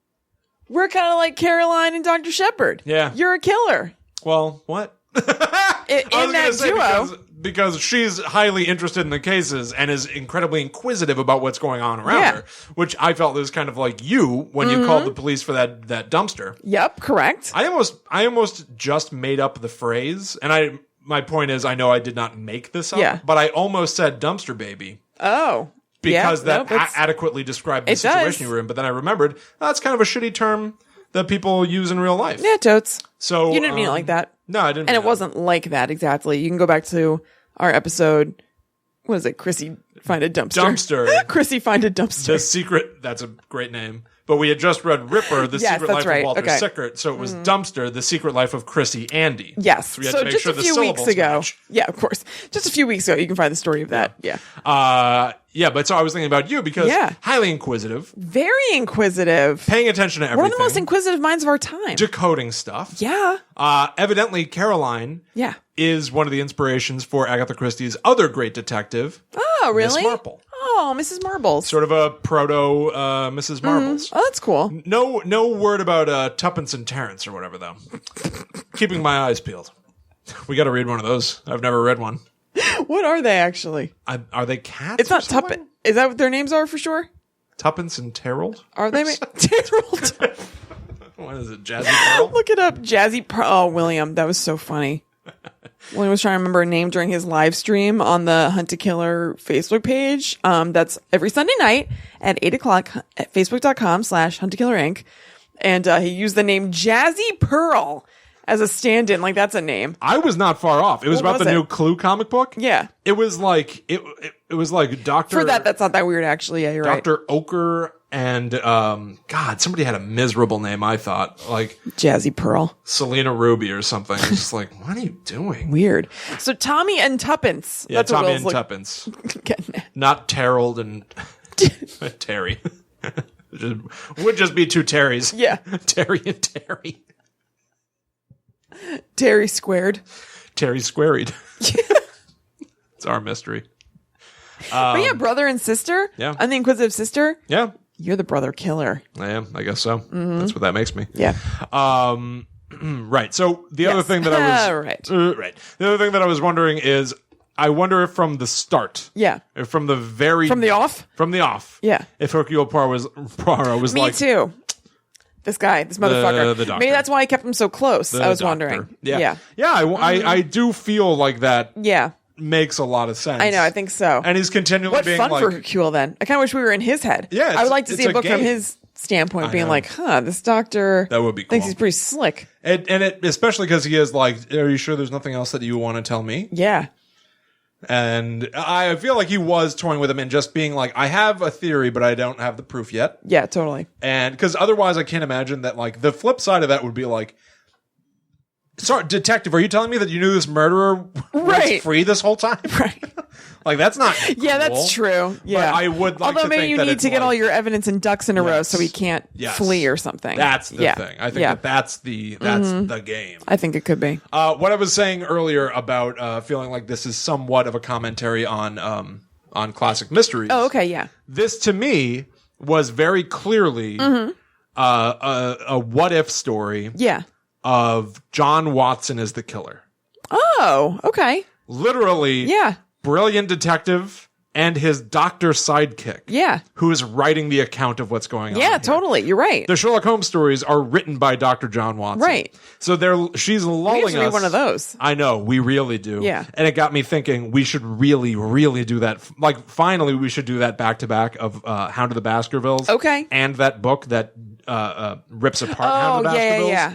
We're kind of like Caroline and Dr. Shepard. Yeah. You're a killer. Well, what? in that duo. Because she's highly interested in the cases and is incredibly inquisitive about what's going on around her, which I felt was kind of like you when you called the police for that dumpster. Yep, correct. I almost just made up the phrase, and my point is, I know I did not make this up, but I almost said dumpster baby. Oh. Because that adequately described the situation you were in. But then I remembered, that's kind of a shitty term that people use in real life. Yeah, totes. So you didn't mean it like that. No, I didn't. And it wasn't like that exactly. You can go back to our episode. What is it? Chrissy find a dumpster. Chrissy find a dumpster. The Secret. That's a great name. But we had just read Ripper, The Secret Life of Walter Sickert. So it was Dumpster, The Secret Life of Chrissy Andy. Yes. So we had to make just sure a few weeks ago. match. Yeah, of course. Just a few weeks ago, you can find the story of that. Yeah. But so I was thinking about you because highly inquisitive. Very inquisitive. Paying attention to everything. One of the most inquisitive minds of our time. Decoding stuff. Yeah. Evidently, Caroline is one of the inspirations for Agatha Christie's other great detective. Oh, really? Miss Marple. Oh, Mrs. Marbles. Sort of a proto Mrs. Marbles. Oh, that's cool. No word about Tuppence and Terrence or whatever, though. Keeping my eyes peeled. We got to read one of those. I've never read one. What are they, actually? Are they cats? It's not Tuppence. Is that what their names are for sure? Tuppence and Terrell? Are they? Terrell. What is it? Jazzy Pearl? Look it up. Jazzy Pearl. Oh, William. That was so funny. William was trying to remember a name during his live stream on the Hunt to Killer Facebook page. That's every Sunday night at 8:00 at facebook.com/hunttokillerinc. And he used the name Jazzy Pearl as a stand-in. Like, that's a name. I was not far off. It was about the new Clue comic book. Yeah. It was like it was like Dr. For that's not that weird, actually. Yeah, you're right. Dr. Ochre and God, somebody had a miserable name, I thought. Like Jazzy Pearl. Selena Ruby or something. It's just like, what are you doing? Weird. So Tommy and Tuppence. Yeah, that's Tommy and Tuppence. Not Terrell and Terry. Would just be two Terrys. Yeah. Terry and Terry. Terry squared. Terry squaried. It's our mystery. But yeah, brother and sister. Yeah. I'm the inquisitive sister. Yeah. You're the brother killer. I am. I guess so. Mm-hmm. That's what that makes me. Yeah. Right. So the other thing that I was right. The other thing that I was wondering is, I wonder if from the start, if from the off, if Hercule Poirot was me like, too. This guy, this motherfucker. The doctor. Maybe that's why I kept him so close. I was wondering. Yeah. I do feel like that. Yeah. Makes a lot of sense. I know, I think so. And he's continually being like... What fun for Hercule, then. I kind of wish we were in his head. Yeah, I would like to see a book from his standpoint, being like, this doctor... That would be cool. Thinks he's pretty slick. And especially because he is like, are you sure there's nothing else that you want to tell me? Yeah. And I feel like he was toying with him and just being like, I have a theory, but I don't have the proof yet. Yeah, totally. And because otherwise I can't imagine that, like, the flip side of that would be like, sorry, detective, are you telling me that you knew this murderer was free this whole time? Right. Like, that's not cool. Yeah, that's true. Yeah. But I would like Although maybe you need to get all your evidence and ducks in a row so he can't flee or something. That's the thing. I think that's the game. I think it could be. What I was saying earlier about feeling like this is somewhat of a commentary on classic mysteries. Oh, okay, yeah. This, to me, was very clearly a what-if story. Yeah. Of John Watson as the killer. Oh, okay. Literally, brilliant detective and his doctor sidekick. Yeah. Who is writing the account of what's going on. Yeah, totally. You're right. The Sherlock Holmes stories are written by Dr. John Watson. Right. So she's lulling us. We read one of those. I know, we really do. Yeah. And it got me thinking we should really, really do that. Like, finally, we should do that back to back of Hound of the Baskervilles. Okay. And that book that rips apart Hound of the Baskervilles. Yeah.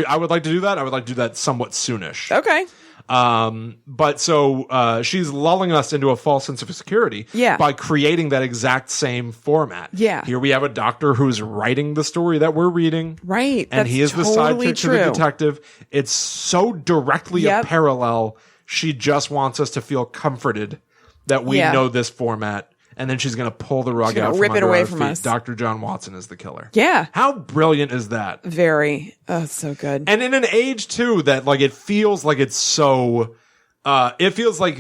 I would like to do that. I would like to do that somewhat soonish. Okay. But so she's lulling us into a false sense of security by creating that exact same format. Yeah. Here we have a doctor who's writing the story that we're reading. Right. And he is totally the sidekick to the detective. It's so directly a parallel. She just wants us to feel comforted that we know this format. And then she's going to pull the rug out, rip it away from us. Dr. John Watson is the killer. Yeah. How brilliant is that? Very. Oh, so good. And in an age, too, that like it feels like it's so... it feels like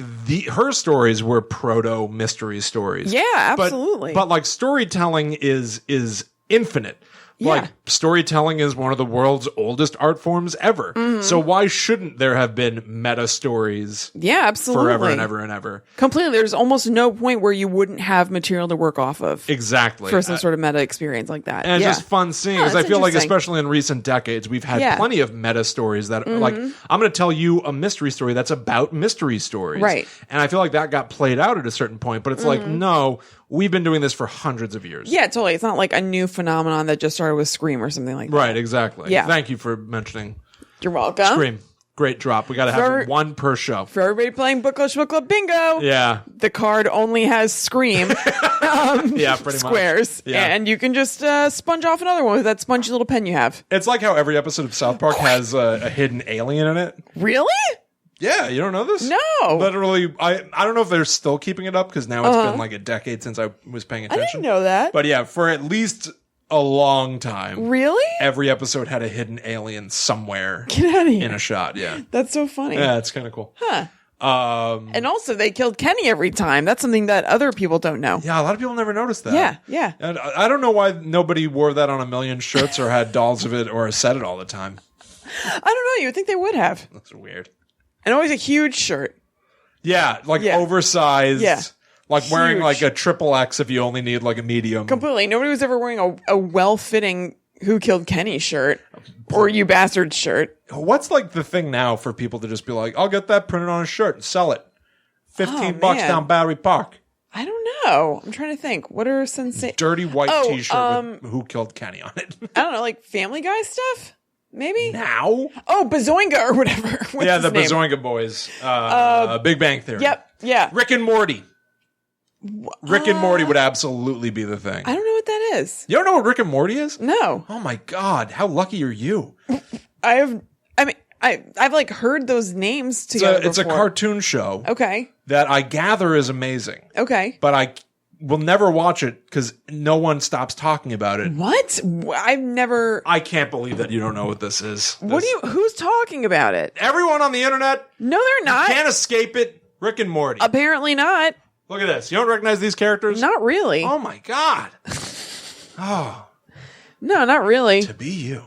her stories were proto mystery stories. Yeah, absolutely. But like storytelling is infinite. Yeah. Like storytelling is one of the world's oldest art forms ever. So why shouldn't there have been meta stories? Yeah, absolutely. Forever and ever and ever. Completely. There's almost no point where you wouldn't have material to work off of. Exactly. For some sort of meta experience like that. And it's just fun seeing, because I feel like, especially in recent decades, we've had plenty of meta stories that, like, I'm going to tell you a mystery story that's about mystery stories. Right. And I feel like that got played out at a certain point, but it's like, no, we've been doing this for hundreds of years. Yeah, totally. It's not like a new phenomenon that just started with Scream or something like that. Right, exactly. Yeah. Thank you for mentioning You're welcome. Scream. Great drop. We got to have one per show. For everybody playing Book Club Shmook Club bingo. Yeah. The card only has Scream. Yeah, pretty squares. much. Yeah. And you can just sponge off another one with that spongy little pen you have. It's like how every episode of South Park has a hidden alien in it. Really? Yeah, you don't know this? No. Literally, I don't know if they're still keeping it up, because now it's been like a decade since I was paying attention. I didn't know that. But yeah, for at least a long time. Really? Every episode had a hidden alien somewhere. Get out of here. In a shot, yeah. That's so funny. Yeah, it's kind of cool. Huh. And also, they killed Kenny every time. That's something that other people don't know. Yeah, a lot of people never noticed that. Yeah, yeah. And I don't know why nobody wore that on a million shirts or had dolls of it or said it all the time. I don't know. You would think they would have. That's weird. And always a huge shirt. Yeah, like oversized. Yeah. Like wearing Huge. like a triple X if you only need like a medium. Completely. Nobody was ever wearing a well-fitting Who Killed Kenny shirt or You Bastard shirt. What's like the thing now for people to just be like, I'll get that printed on a shirt and sell it. $15 down Battery Park. I don't know. I'm trying to think. What are Dirty white t-shirt with Who Killed Kenny on it. I don't know, like Family Guy stuff? Maybe? Now? Oh, Bazoinga or whatever. What's yeah, the his name? Bazoinga Boys. Big Bang Theory. Yep, yeah. Rick and Morty. Rick and Morty would absolutely be the thing. I don't know what that is. You don't know what Rick and Morty is? No. Oh my God. How lucky are you? I've like heard those names together It's a cartoon show. Okay. That I gather is amazing. Okay. But I will never watch it because no one stops talking about it. What? I can't believe that you don't know what this is. Who's talking about it? Everyone on the internet. No, they're not. You can't escape it. Rick and Morty. Apparently not. Look at this. You don't recognize these characters? Not really. Oh my God. Oh. No, not really. To be you.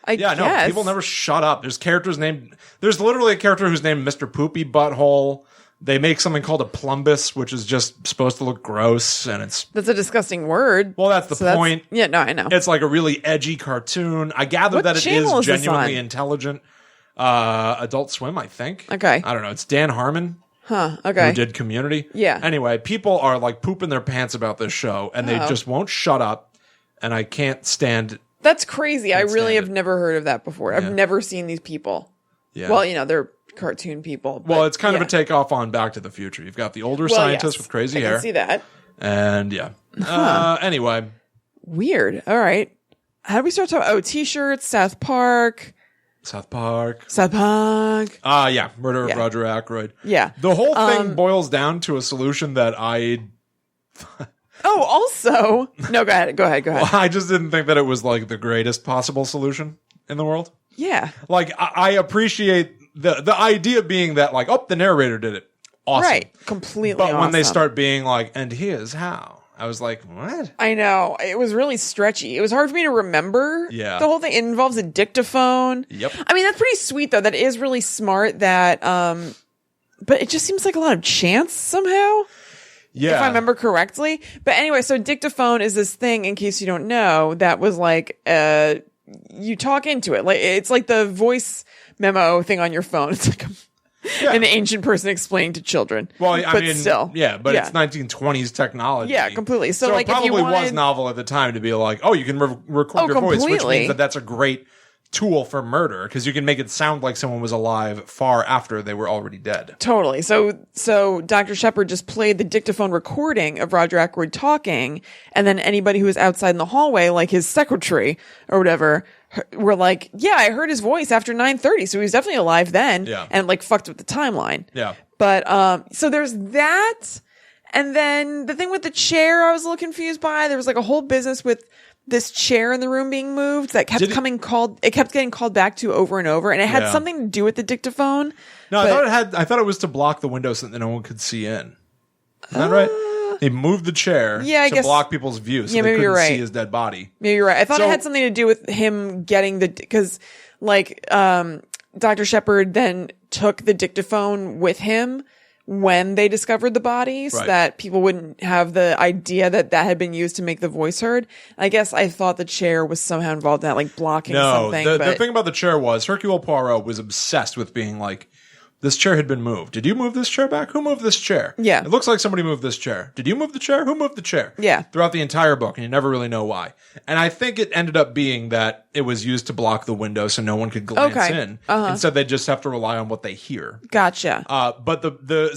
I guess. People never shut up. There's literally a character who's named Mr. Poopy Butthole. They make something called a plumbus, which is just supposed to look gross, and that's a disgusting word. Well, that's the point. Yeah, no, I know. It's like a really edgy cartoon. I gather that it is genuinely intelligent. Adult Swim, I think. Okay. I don't know. It's Dan Harmon. Huh. Okay. Who did Community. Yeah. Anyway, people are like pooping their pants about this show, and they just won't shut up, and I can't stand. That's crazy. I really have never heard of that before. I've never seen these people. Yeah. Well, they're cartoon people. Well, it's kind of a takeoff on Back to the Future. You've got the older scientist with crazy hair. I can see that. And yeah. Anyway. Weird. All right. How do we start talking? Oh, t-shirts, South Park. Yeah. Murder of Roger Ackroyd. Yeah. The whole thing boils down to a solution that I... Oh, also... No, go ahead. Well, I just didn't think that it was like the greatest possible solution in the world. Yeah. Like, I appreciate the idea being that, like, the narrator did it. Awesome. Right. Completely But when they start being like, and here's how. I was like, what? I know. It was really stretchy. It was hard for me to remember. Yeah. The whole thing. It involves a dictaphone. Yep. I mean, that's pretty sweet, though. That is really smart that, but it just seems like a lot of chance somehow. Yeah. If I remember correctly. But anyway, so dictaphone is this thing, in case you don't know, that was like, you talk into it. Like, it's like the voice memo thing on your phone. It's like an ancient person explaining to children. Well, I mean, still. Yeah, but it's 1920s technology. Yeah, completely. So like, it probably if you wanted... was novel at the time to be like, you can record your voice, which means that that's a great tool for murder because you can make it sound like someone was alive far after they were already dead. Totally. So Dr. Shepard just played the dictaphone recording of Roger Ackroyd talking, and then anybody who was outside in the hallway, like his secretary or whatever, were like, yeah, I heard his voice after 9:30, so he was definitely alive then. Yeah. And like fucked with the timeline. Yeah. But so there's that, and then the thing with the chair I was a little confused by. There was like a whole business with this chair in the room being moved that kept getting called back to over and over, and it had something to do with the dictaphone. No, I thought it was to block the window so that no one could see in. Is that right? He moved the chair to block people's view so they couldn't see his dead body. Maybe you're right. I thought it had something to do with him getting because Dr. Shepard then took the dictaphone with him when they discovered the body so that people wouldn't have the idea that had been used to make the voice heard. I guess I thought the chair was somehow involved in that, like blocking something. No, the thing about the chair was Hercule Poirot was obsessed with being like, this chair had been moved. Did you move this chair back? Who moved this chair? Yeah. It looks like somebody moved this chair. Did you move the chair? Who moved the chair? Yeah. Throughout the entire book, and you never really know why. And I think it ended up being that it was used to block the window so no one could glance in. Instead, they just have to rely on what they hear. Gotcha. But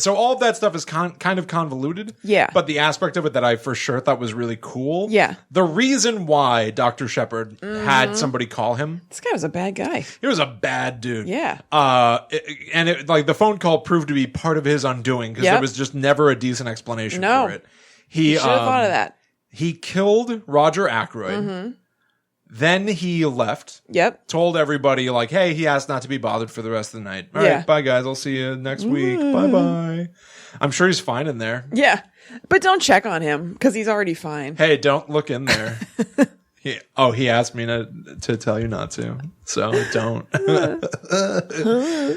so all of that stuff is kind of convoluted. Yeah. But the aspect of it that I for sure thought was really cool. Yeah. The reason why Dr. Shepard had somebody call him. This guy was a bad guy. He was a bad dude. Yeah. And the phone call proved to be part of his undoing because there was just never a decent explanation for it. He should have thought of that. He killed Roger Ackroyd. Then he left. Yep. Told everybody, like, hey, he asked not to be bothered for the rest of the night. All right, bye, guys. I'll see you next week. Bye-bye. I'm sure he's fine in there. Yeah. But don't check on him because he's already fine. Hey, don't look in there. He asked me to tell you not to. So don't.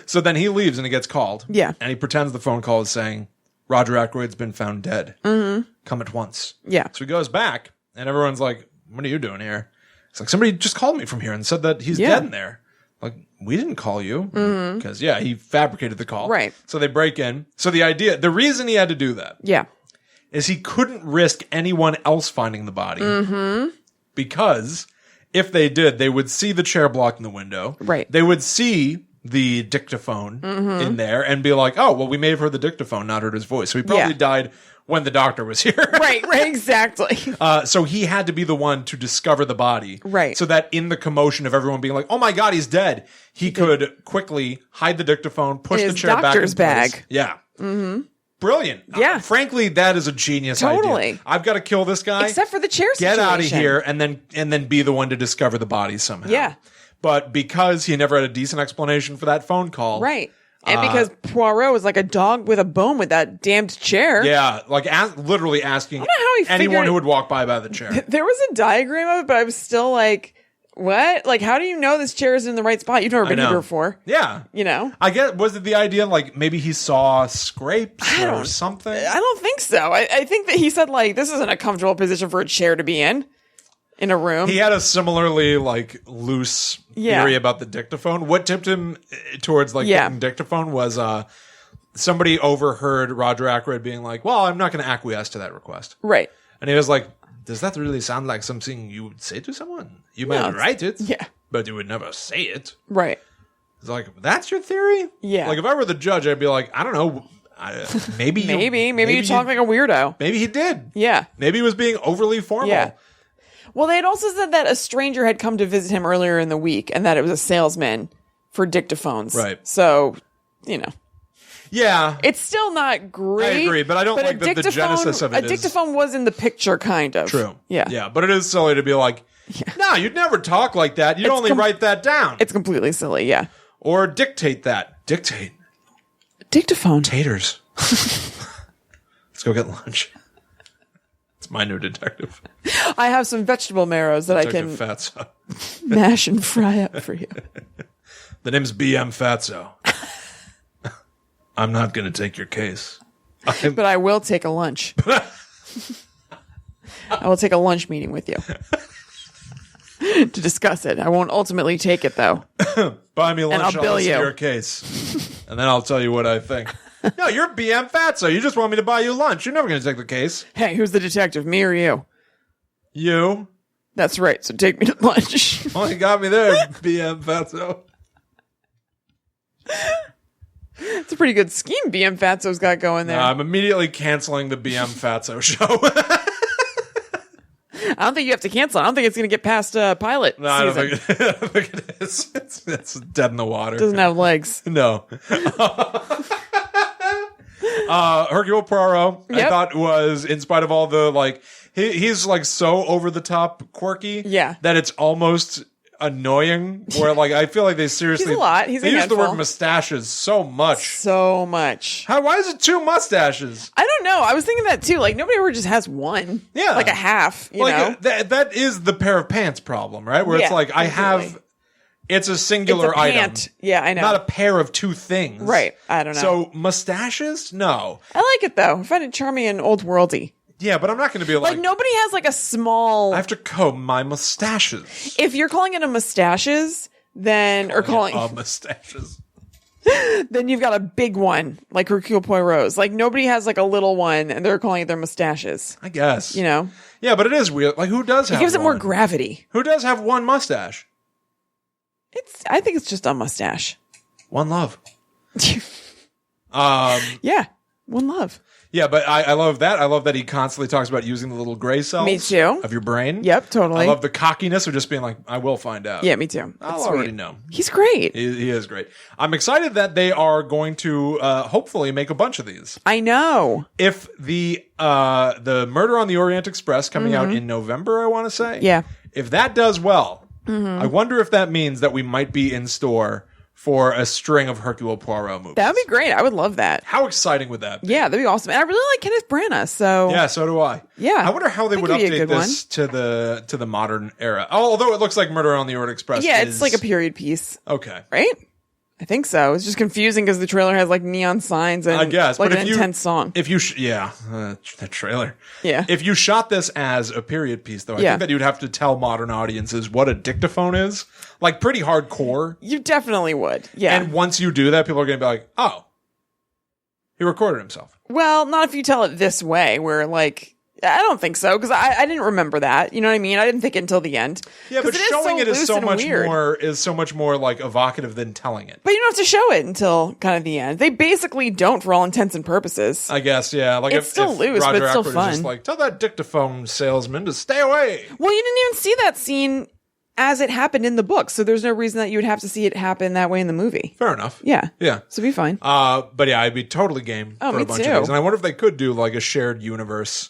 So then he leaves and he gets called. Yeah. And he pretends the phone call is saying, Roger Ackroyd's been found dead. Come at once. Yeah. So he goes back and everyone's like, what are you doing here? It's like, somebody just called me from here and said that he's dead in there. Like, we didn't call you. Because, he fabricated the call. Right. So they break in. So the reason he had to do that is he couldn't risk anyone else finding the body. Because if they did, they would see the chair blocking the window. Right. They would see the dictaphone in there and be like, oh, well, we may have heard the dictaphone, not heard his voice. So he probably died when the doctor was here. Right, exactly. So he had to be the one to discover the body. Right. So that in the commotion of everyone being like, oh my God, he's dead, he could quickly hide the dictaphone, push the chair back in doctor's place. bag. Yeah. Brilliant. Yeah. Frankly, that is a genius idea. I've got to kill this guy. Except for the chair situation. Get out of here and then be the one to discover the body somehow. Yeah. But because he never had a decent explanation for that phone call. Right. And because Poirot was like a dog with a bone with that damned chair. Yeah. Like literally asking anyone who would walk by the chair. There was a diagram of it, but I was still like, what? Like, how do you know this chair is in the right spot? You've never been here before. Yeah. You know? I guess, was it the idea, like, maybe he saw scrapes or something? I don't think so. I think that he said, like, this isn't a comfortable position for a chair to be in a room. He had a similarly, like, loose theory about the dictaphone. What tipped him towards, like, getting dictaphone was somebody overheard Roger Ackroyd being like, well, I'm not going to acquiesce to that request. Right. And he was like, does that really sound like something you would say to someone? You might write it, but you would never say it. Right. It's like, that's your theory? Yeah. Like, if I were the judge, I'd be like, I don't know. Maybe you talk like a weirdo. Maybe he did. Yeah. Maybe he was being overly formal. Yeah. Well, they had also said that a stranger had come to visit him earlier in the week and that it was a salesman for dictaphones. Right. So, you know. Yeah. It's still not great. I agree, but I don't like the genesis of it. A dictaphone was in the picture, kind of. True. Yeah. Yeah, but it is silly to be like, no, you'd never talk like that. You'd only write that down. It's completely silly, yeah. Or dictate that. Dictate. Dictaphone. Taters. Let's go get lunch. It's my new detective. I have some vegetable marrows that Detective Fatso. Mash and fry up for you. The name's BM Fatso. I'm not going to take your case. But I will take a lunch. I will take a lunch meeting with you to discuss it. I won't ultimately take it, though. Buy me lunch, and I'll bill you your case. And then I'll tell you what I think. No, you're BM Fatso. You just want me to buy you lunch. You're never going to take the case. Hey, who's the detective, me or you? You. That's right, so take me to lunch. Well, you got me there, BM Fatso. It's a pretty good scheme BM Fatso's got going there. I'm immediately canceling the BM Fatso show. I don't think you have to cancel. I don't think it's going to get past pilot season. I don't think it is. It's dead in the water. It doesn't have legs. No. Hercule Poirot, I thought was, in spite of all the, like, he's like so over the top quirky that it's almost annoying. Where like I feel like they seriously He's a lot. He's they a use the handful. word mustaches so much. So much. Why is it 2 mustaches? I don't know. I was thinking that too. Like nobody ever just has one. Yeah. Like a half. You know? That is the pair of pants problem, right? Where it's like I have. It's a singular it's a item. pant. Yeah, I know. Not a pair of 2 things. Right. I don't know. So mustaches? No. I like it though. I find it charming and old worldy. Yeah, but I'm not going to be like nobody has like a small. I have to comb my mustaches. If you're calling it a mustaches, then mustaches. Then you've got a big one like Hercule Poirot's. Like nobody has like a little one, and they're calling it their mustaches. I guess. You know. Yeah, but it is weird. Like who does have? It gives one? it more gravity. Who does have one mustache? I think it's just a mustache. One love. Yeah, one love. Yeah, but I love that. I love that he constantly talks about using the little gray cells. Me too. Of your brain. Yep, totally. I love the cockiness of just being like, I will find out. Yeah, me too. I'll already know. He's great. He is great. I'm excited that they are going to hopefully make a bunch of these. I know. If the Murder on the Orient Express coming out in November, I want to say. Yeah. If that does well, I wonder if that means that we might be in store for a string of Hercule Poirot movies. That would be great. I would love that. How exciting would that be? Yeah, that'd be awesome. And I really like Kenneth Branagh, so Yeah, so do I. Yeah. I wonder how they would update this to the modern era. Oh, although it looks like Murder on the Orient Express. Yeah, it's like a period piece. Okay. Right? I think so. It's just confusing because the trailer has like neon signs and I guess, like but an if intense song. If you, the trailer. Yeah. If you shot this as a period piece, though, I Yeah. think that you'd have to tell modern audiences what a dictaphone is. Like pretty hardcore. You definitely would. Yeah. And once you do that, people are going to be like, oh, he recorded himself. Well, not if you tell it this way, where like, I don't think so, because I didn't remember that. You know what I mean? I didn't think it until the end. Yeah, but showing it is so much weird. more like evocative than telling it. But you don't have to show it until kind of the end. They basically don't, for all intents and purposes. I guess, yeah. Like It's still loose, Roger but it's still Ackroyd is fun. just like, tell that dictaphone salesman to stay away. Well, you didn't even see that scene as it happened in the book, so there's no reason that you would have to see it happen that way in the movie. Fair enough. Yeah. Yeah. So be fine. But yeah, I'd be totally game for me a bunch too. of these. And I wonder if they could do like a shared universe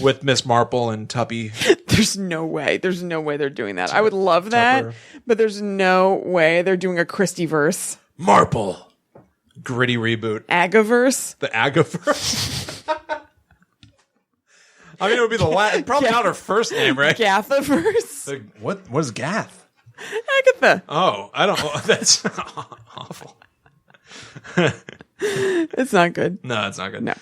with Miss Marple and Tuppy. There's no way. There's no way they're doing that. I would love that, Tupper. but there's no way they're doing a Christie verse. Marple. Gritty reboot. Agaverse. The Agaverse. I mean, it would be the last. Probably not her first name, right? Gathaverse. What is Gath? Agatha. Oh, I don't know. That's awful. It's not good. No, it's not good. No.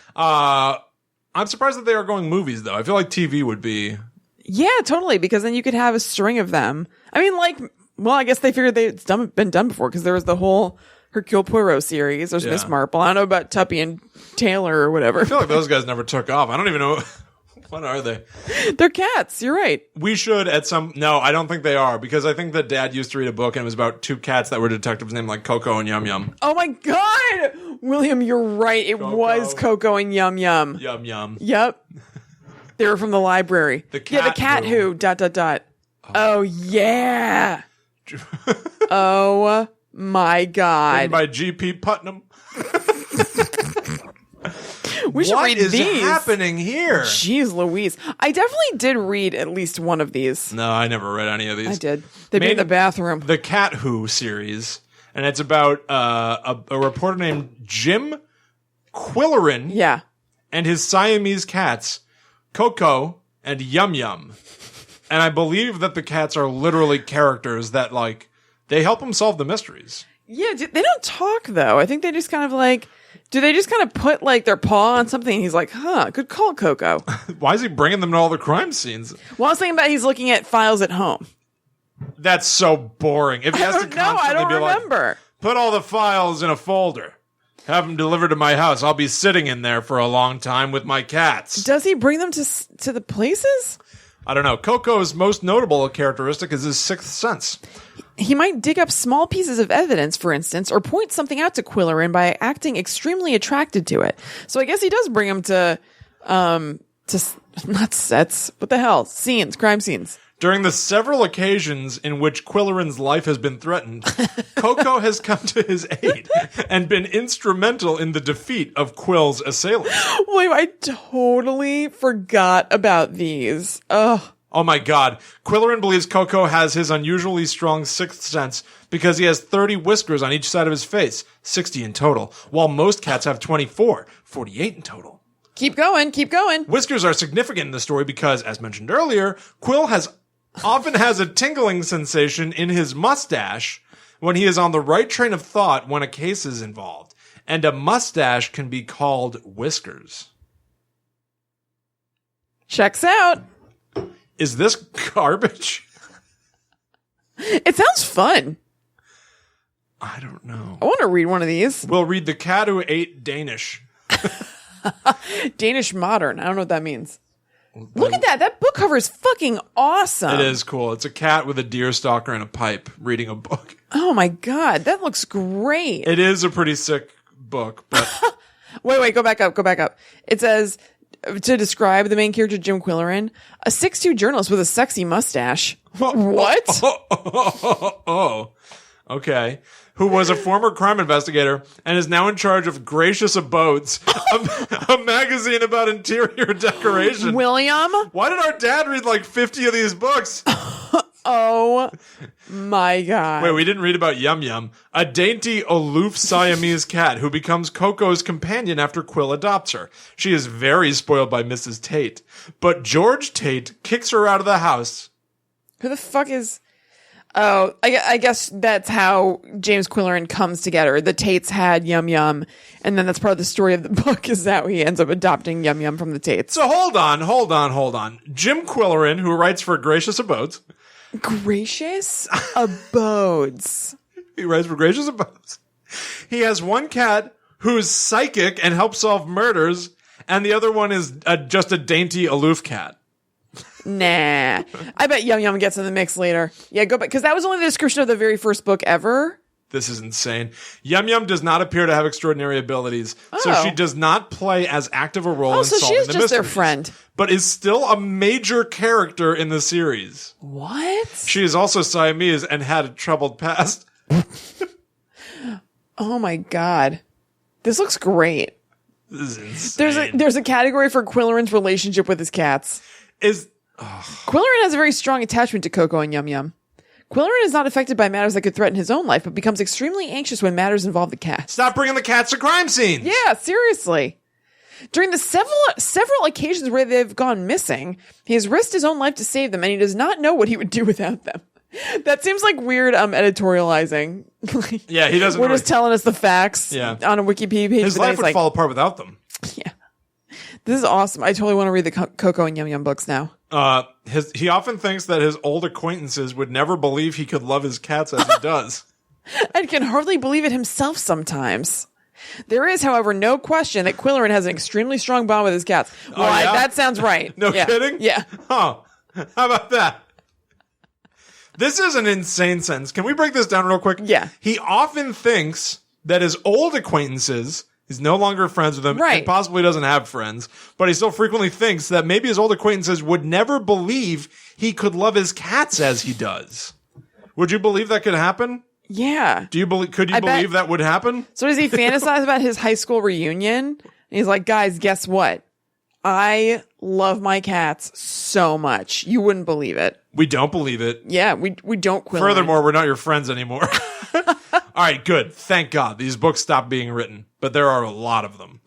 I'm surprised that they are going movies, though. I feel like TV would be. Yeah, totally. Because then you could have a string of them. I mean, like, well, I guess they figured it's been done before because there was the whole Hercule Poirot series. There's Miss Marple. I don't know about Tuppy and Taylor or whatever. I feel like those guys never took off. I don't even know. What are they? They're cats. You're right. We should No, I don't think they are, because I think that Dad used to read a book and it was about 2 cats that were detectives named like Coco and Yum Yum. Oh my God. William, you're right. It was Coco and Yum Yum. Yum Yum. Yep. They were from the library. The cat who. ... Oh yeah. Oh my God. Written by G.P. Putnam. We should read these. What is happening here? Jeez Louise. I definitely did read at least one of these. No, I never read any of these. I did. They'd be in the bathroom. The Cat Who series. And it's about a reporter named Jim Quillerin. Yeah. And his Siamese cats, Coco and Yum Yum. And I believe that the cats are literally characters that, like, they help him solve the mysteries. Yeah, they don't talk, though. I think they just kind of, like... Do they just kind of put, like, their paw on something and he's like, huh, good call, Coco. Why is he bringing them to all the crime scenes? Well, I was thinking about he's looking at files at home. That's so boring. If he has to constantly be remember. Like, put all the files in a folder. Have them delivered to my house. I'll be sitting in there for a long time with my cats. Does he bring them to the places? I don't know. Coco's most notable characteristic is his sixth sense. He might dig up small pieces of evidence, for instance, or point something out to Quillerin by acting extremely attracted to it. So I guess he does bring him to not sets, what the hell, scenes, crime scenes. During the several occasions in which Quillerin's life has been threatened, Coco has come to his aid and been instrumental in the defeat of Quill's assailants. Wait, I totally forgot about these. Ugh. Oh my God. Quillerin believes Coco has his unusually strong sixth sense because he has 30 whiskers on each side of his face, 60 in total, while most cats have 24, 48 in total. Keep going. Whiskers are significant in the story because, as mentioned earlier, Quill often has a tingling sensation in his mustache when he is on the right train of thought when a case is involved. And a mustache can be called whiskers. Checks out. Is this garbage? It sounds fun. I don't know. I want to read one of these. We'll read The Cat Who Ate Danish. Danish modern. I don't know what that means. Look at that. That book cover is fucking awesome. It is cool. It's a cat with a deer stalker and a pipe reading a book. Oh my God. That looks great. It is a pretty sick book, but... Wait, go back up. It says, to describe the main character, Jim Quillerin, a 6'2" journalist with a sexy mustache. What? Oh, okay. Who was a former crime investigator and is now in charge of Gracious Abodes, a magazine about interior decoration. William? Why did our dad read like 50 of these books? Oh my God. Wait, we didn't read about Yum Yum, a dainty, aloof Siamese cat who becomes Coco's companion after Quill adopts her. She is very spoiled by Mrs. Tate, but George Tate kicks her out of the house. Who the fuck is... Oh, I guess that's how James Quillerin comes together. The Tates had Yum Yum, and then that's part of the story of the book is how he ends up adopting Yum Yum from the Tates. So hold on. Jim Quillerin, who writes for Gracious Abodes... Gracious Abodes. He writes for Gracious Abodes. He has one cat who's psychic and helps solve murders, and the other one is just a dainty, aloof cat. Nah. I bet Yum Yum gets in the mix later. Yeah, go back. Because that was only the description of the very first book ever. This is insane. Yum Yum does not appear to have extraordinary abilities, so she does not play as active a role in solving the mysteries. So she's just their friend. But is still a major character in the series. What? She is also Siamese and had a troubled past. Oh my God. This looks great. This is insane. There's a category for Quillerin's relationship with his cats. Quillerin has a very strong attachment to Coco and Yum Yum. Quillerin is not affected by matters that could threaten his own life, but becomes extremely anxious when matters involve the cats. Stop bringing the cats to crime scenes! Yeah, seriously. During the several occasions where they've gone missing, he has risked his own life to save them, and he does not know what he would do without them. That seems like weird editorializing. Yeah, he doesn't. We're just telling us the facts on a Wikipedia page. His life would fall apart without them. Yeah. This is awesome. I totally want to read the Coco and Yum Yum books now. He often thinks that his old acquaintances would never believe he could love his cats as he does. And can hardly believe it himself sometimes. There is, however, no question that Quillerin has an extremely strong bond with his cats. Well, that sounds right. No kidding? Yeah. Huh. How about that? This is an insane sentence. Can we break this down real quick? Yeah. He often thinks that his old acquaintances... He's no longer friends with them and possibly doesn't have friends, but he still frequently thinks that maybe his old acquaintances would never believe he could love his cats as he does. Would you believe that could happen? Yeah. Could you believe that would happen? So does he fantasize about his high school reunion? And he's like, guys, guess what? I love my cats so much. You wouldn't believe it. We don't believe it. Yeah, we don't Quillerin. Furthermore, we're not your friends anymore. All right, good. Thank God. These books stopped being written, but there are a lot of them.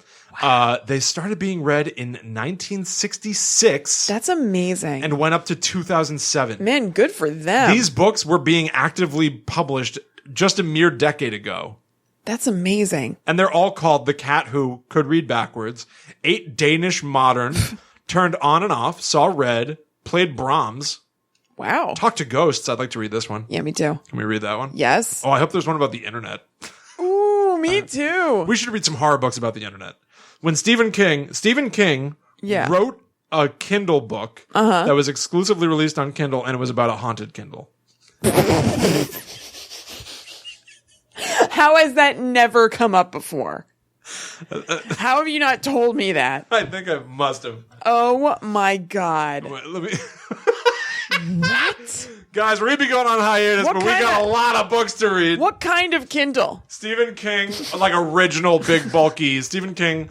Wow. They started being read in 1966. That's amazing. And went up to 2007. Man, good for them. These books were being actively published just a mere decade ago. That's amazing. And they're all called The Cat Who Could Read Backwards, Ate Danish Modern, Turned On and Off, Saw Red, Played Brahms. Wow. Talk to Ghosts. I'd like to read this one. Yeah, me too. Can we read that one? Yes. Oh, I hope there's one about the internet. Ooh, me too. We should read some horror books about the internet. When Stephen King wrote a Kindle book that was exclusively released on Kindle, and it was about a haunted Kindle. How has that never come up before? How have you not told me that? I think I must have. Oh my God. Wait, let me... What? Guys, we're going to be going on hiatus, but we got a lot of books to read. What kind of Kindle? Stephen King, like original big bulky Stephen King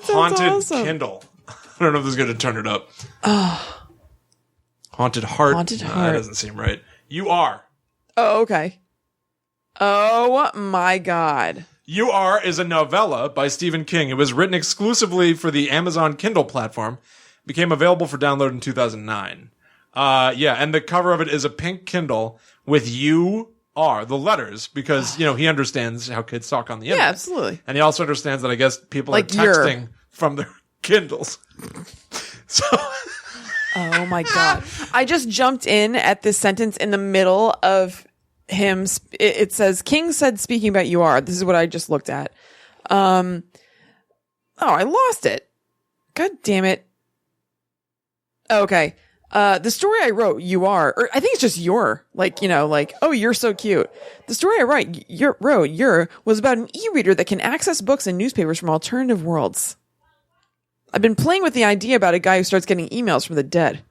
haunted awesome. Kindle. I don't know if this is going to turn it up. Haunted Heart. Haunted Heart. That doesn't seem right. You Are. Oh, okay. Oh, my God. You Are is a novella by Stephen King. It was written exclusively for the Amazon Kindle platform. Became available for download in 2009. And the cover of it is a pink Kindle with You Are, the letters, because, he understands how kids talk on the internet. Yeah, absolutely. And he also understands that I guess people Like are texting from their Kindles. So... Oh, my God. I just jumped in at this sentence in the middle of him. It says, King said, speaking about You Are. This is what I just looked at. I lost it. God damn it. Okay. The story I wrote, You Are, or I think it's just You're, oh, you're so cute. The story I wrote, was about an e-reader that can access books and newspapers from alternative worlds. I've been playing with the idea about a guy who starts getting emails from the dead.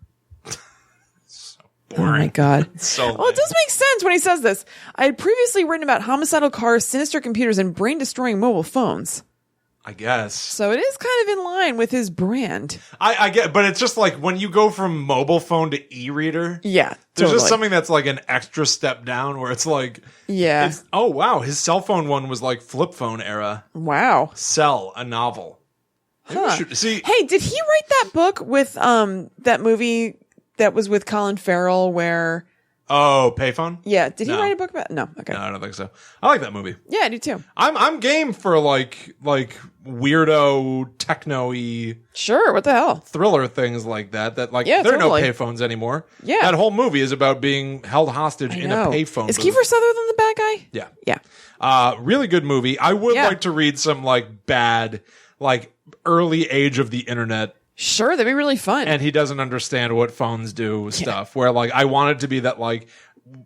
So boring. Oh my God. So it does make sense when he says this. I had previously written about homicidal cars, sinister computers, and brain-destroying mobile phones. I guess. So it is kind of in line with his brand. I get, but it's just like when you go from mobile phone to e-reader. Yeah, there's totally. just something that's like an extra step down where it's like, yeah. Oh wow, his cell phone one was like flip phone era. Wow. Cell, a novel. Huh. Hey, did he write that book with that movie that was with Colin Farrell where? Oh, Payphone? Yeah. Did he write a book about? No. Okay. No, I don't think so. I like that movie. Yeah, I do too. I'm game for like weirdo techno-y. Sure. What the hell? Thriller things like that. There are no payphones anymore. Yeah. That whole movie is about being held hostage in a payphone. Is Kiefer Sutherland the bad guy? Yeah. Yeah. Really good movie. I would like to read some bad early age of the internet. Sure, that'd be really fun. And he doesn't understand what phones do stuff. Where I want it to be that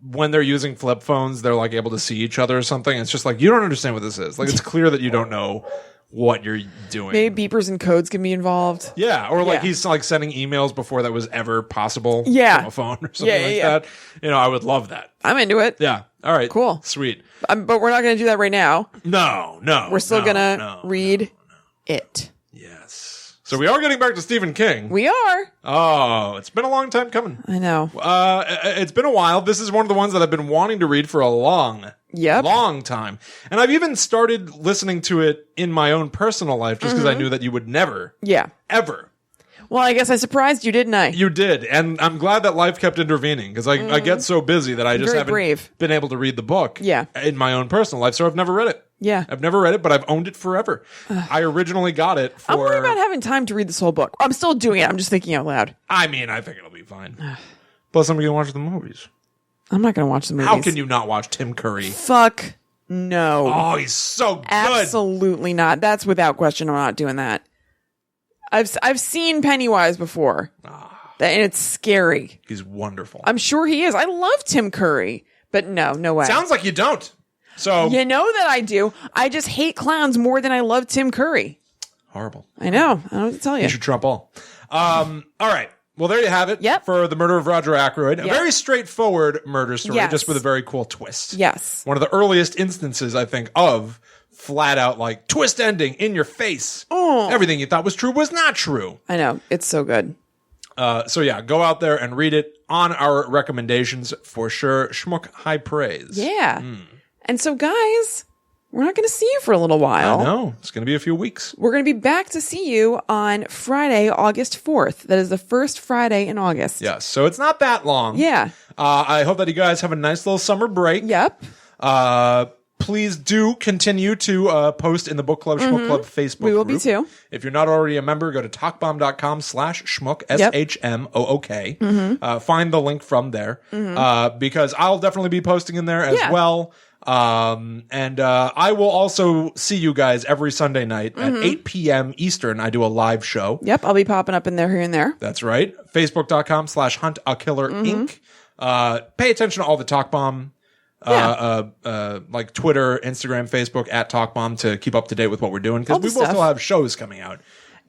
when they're using flip phones, they're able to see each other or something. It's just you don't understand what this is. It's clear that you don't know what you're doing. Maybe beepers and codes can be involved. Yeah, or he's sending emails before that was ever possible from a phone or something that. I would love that. I'm into it. Yeah. All right. Cool. Sweet. But we're not going to do that right now. No. We're still going to read it. Yes. So we are getting back to Stephen King. We are. Oh, it's been a long time coming. I know. It's been a while. This is one of the ones that I've been wanting to read for a long time. And I've even started listening to it in my own personal life just because I knew that you would never, ever. Well, I guess I surprised you, didn't I? You did. And I'm glad that life kept intervening because I get so busy that I just haven't been able to read the book in my own personal life. So I've never read it. Yeah. I've never read it, but I've owned it forever. I originally got it for... I'm worried about having time to read this whole book. I'm still doing it. I'm just thinking out loud. I mean, I think it'll be fine. Plus, I'm going to watch the movies. I'm not going to watch the movies. How can you not watch Tim Curry? Fuck no. Oh, he's so good. Absolutely not. That's without question. I'm not doing that. I've seen Pennywise before. And it's scary. He's wonderful. I'm sure he is. I love Tim Curry. But no way. Sounds like you don't. So you know that I do. I just hate clowns more than I love Tim Curry. Horrible. I know. I don't know what to tell you. You should trump all. All right. Well, there you have it. Yep. For The Murder of Roger Ackroyd. A very straightforward murder story, just with a very cool twist. Yes. One of the earliest instances, I think, of flat out twist ending in your face. Oh. Everything you thought was true was not true. I know. It's so good. So yeah, go out there and read it on our recommendations for sure. Shmook high praise. Yeah. And so, guys, we're not going to see you for a little while. I know. It's going to be a few weeks. We're going to be back to see you on Friday, August 4th. That is the first Friday in August. Yes. So it's not that long. Yeah. I hope that you guys have a nice little summer break. Yep. Please do continue to post in the Book Club Shmook Club Facebook group. We will be too. If you're not already a member, go to talkbomb.com/shmook, SHMOOK. Find the link from there because I'll definitely be posting in there as well. And I will also see you guys every Sunday night at 8 p.m. Eastern. I do a live show. Yep, I'll be popping up in there here and there. That's right. Facebook.com/HuntAKiller Inc. Pay attention to all the Talk Bomb. Like Twitter, Instagram, Facebook @TalkBomb to keep up to date with what we're doing because we will still have shows coming out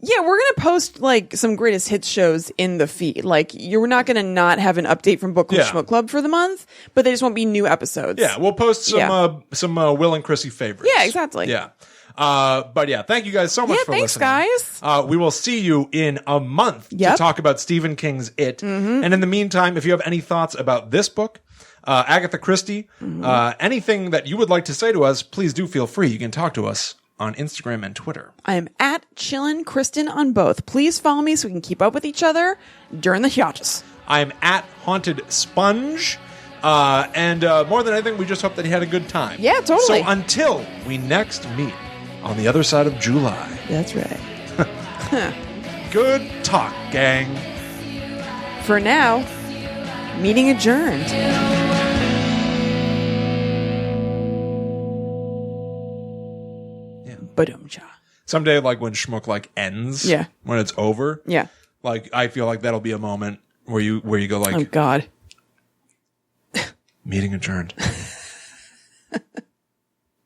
Yeah, we're going to post like some greatest hits shows in the feed. Like you're not going to not have an update from Book Club Shmook Club for the month, but they just won't be new episodes. Yeah, we'll post some Will and Chrissy favorites. Yeah, exactly. Yeah. But yeah, thank you guys so much for listening. Guys. We will see you in a month to talk about Stephen King's It. Mm-hmm. And in the meantime, if you have any thoughts about this book, Agatha Christie, anything that you would like to say to us, please do feel free. You can talk to us on Instagram and Twitter. I am at Chillin' Kristen on both. Please follow me so we can keep up with each other during the hiatus. I am at Haunted Sponge. And more than anything, we just hope that he had a good time. Yeah, totally. So until we next meet on the other side of July. That's right. Good talk, gang. For now, meeting adjourned. Ba-dum-cha. Someday, like when Shmook like ends, when it's over, like I feel like that'll be a moment where you go like, oh God, meeting adjourned.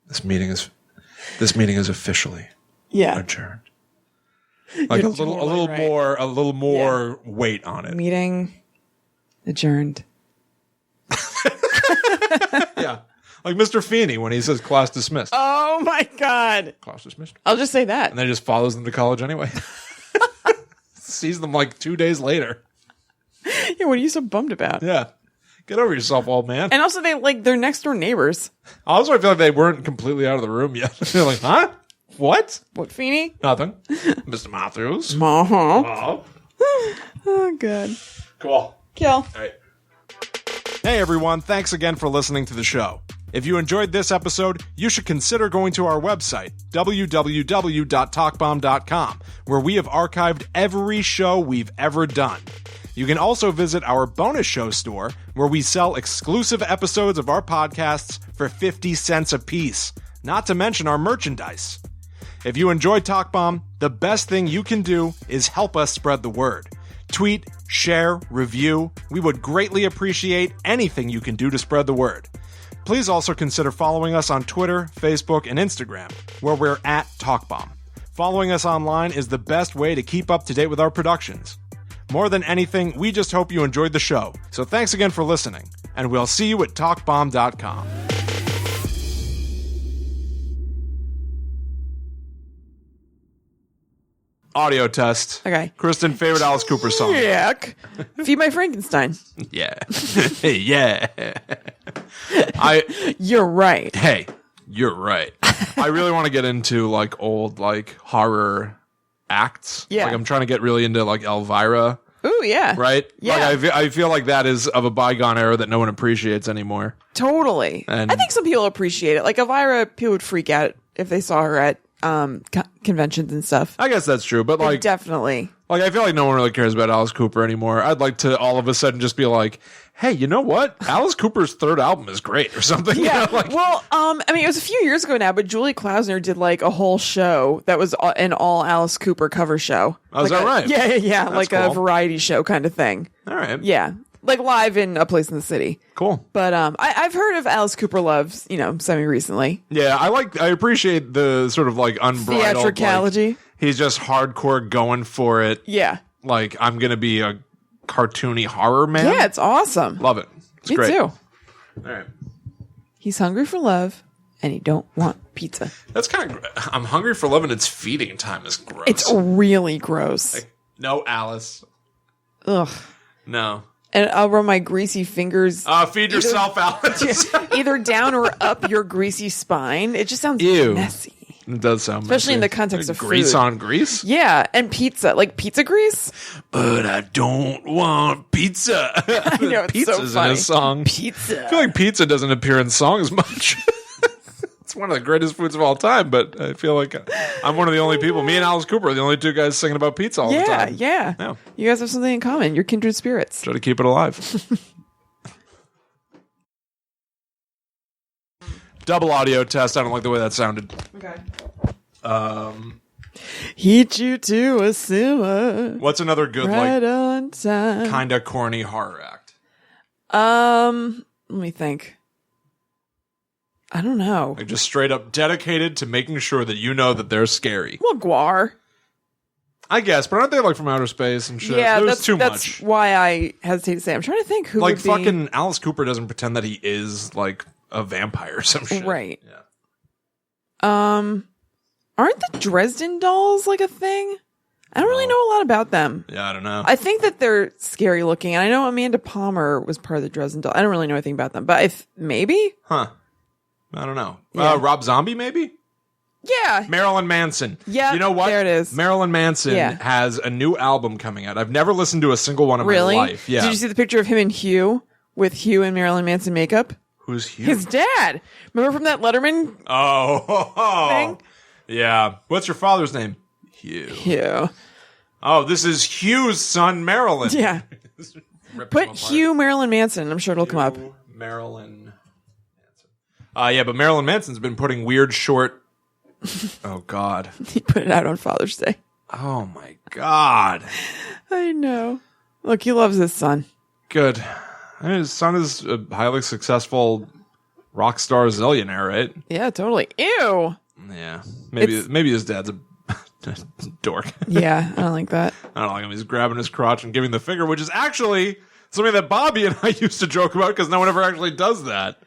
This meeting is officially adjourned. Like a little more weight on it. Meeting adjourned. Yeah. Like Mr. Feeney when he says class dismissed. Oh my God. Class dismissed. I'll just say that. And then he just follows them to college anyway. Sees them like 2 days later. Yeah, what are you so bummed about? Yeah. Get over yourself, old man. And also they're next door neighbors. Also, I feel like they weren't completely out of the room yet. They're like, huh? What? What, Feeney? Nothing. Mr. Matthews. Uh-huh. Oh, good. Cool. Kill. All right. Hey, everyone. Thanks again for listening to the show. If you enjoyed this episode, you should consider going to our website, www.talkbomb.com, where we have archived every show we've ever done. You can also visit our bonus show store, where we sell exclusive episodes of our podcasts for 50 cents a piece, not to mention our merchandise. If you enjoyed Talk Bomb, the best thing you can do is help us spread the word. Tweet, share, review. We would greatly appreciate anything you can do to spread the word. Please also consider following us on Twitter, Facebook, and Instagram, where we're at TalkBomb. Following us online is the best way to keep up to date with our productions. More than anything, we just hope you enjoyed the show. So thanks again for listening, and we'll see you at TalkBomb.com. Audio test. Okay. Kristen, favorite Alice Cooper song? Yuck. Feed My Frankenstein. Yeah. Yeah. You're right. Hey, you're right. I really want to get into like old like horror acts. Yeah. Like I'm trying to get really into like Elvira. Ooh, yeah. Right? Yeah. Like I feel like that is of a bygone era that no one appreciates anymore. Totally. And I think some people appreciate it. Like Elvira, people would freak out if they saw her at conventions and stuff. I guess that's true, but like definitely. Like I feel like no one really cares about Alice Cooper anymore. I'd like to all of a sudden just be like, hey, you know what? Alice Cooper's third album is great or something. Yeah. You know, like, well, I mean, it was a few years ago now, but Julie Klausner did like a whole show that was an all Alice Cooper cover show. Oh, is that right? Yeah. That's like cool. a variety show kind of thing. All right. Yeah. Like live in a place in the city. Cool. But I've heard of Alice Cooper Loves, semi-recently. Yeah, I appreciate the sort of like unbridled theatricality. Like, he's just hardcore going for it. Yeah. Like, I'm going to be a cartoony horror man. Yeah, it's awesome. Love it. It's Me great. too. All right. He's hungry for love, and he don't want pizza. That's kind of... I'm hungry for love, and it's feeding time is gross. It's really gross. Like, no, Alice. Ugh. No. And I'll run my greasy fingers. Feed yourself, Alice. Either down or up your greasy spine. It just sounds messy. It does sound especially messy. in the context of grease food. on grease. Yeah, and pizza, like pizza grease. But I don't want pizza. I know, it's Pizza's so funny. in a song. Pizza. I feel like pizza doesn't appear in songs much. It's one of the greatest foods of all time, but I feel like I'm one of the only people. Me and Alice Cooper are the only two guys singing about pizza all the time. Yeah. You guys have something in common. You're kindred spirits. Try to keep it alive. Double audio test. I don't like the way that sounded. Okay. Heat you to a simmer. What's another good right on time. Kind of corny horror act? Let me think. I don't know. Like just straight up dedicated to making sure that you know that they're scary. Well, Guar. I guess, but aren't they like from outer space and shit? Yeah, There's too that's much. why I hesitate to say. I'm trying to think who like would be... fucking Alice Cooper doesn't pretend that he is like a vampire or some shit. Right. Yeah. Aren't the Dresden dolls like a thing? I don't really know a lot about them. Yeah, I don't know. I think that they're scary looking, and I know Amanda Palmer was part of the Dresden doll. I don't really know anything about them, but maybe? Huh. I don't know. Yeah. Rob Zombie, maybe? Yeah. Marilyn Manson. Yeah, you know what? there it is. Marilyn Manson has a new album coming out. I've never listened to a single one in my life. Yeah. Did you see the picture of him and Hugh with Hugh and Marilyn Manson makeup? Who's Hugh? His dad. Remember from that Letterman thing? Yeah. What's your father's name? Hugh. Hugh. Oh, this is Hugh's son, Marilyn. Yeah. Put Hugh Marilyn Manson. I'm sure it'll come up. Marilyn Manson. Yeah, but Marilyn Manson's been putting weird short... Oh, God. He put it out on Father's Day. Oh, my God. I know. Look, he loves his son. Good. His son is a highly successful rock star zillionaire, right? Yeah, totally. Ew. Yeah. Maybe his dad's a dork. Yeah, I don't like that. I don't like him. He's grabbing his crotch and giving the finger, which is actually something that Bobby and I used to joke about because no one ever actually does that.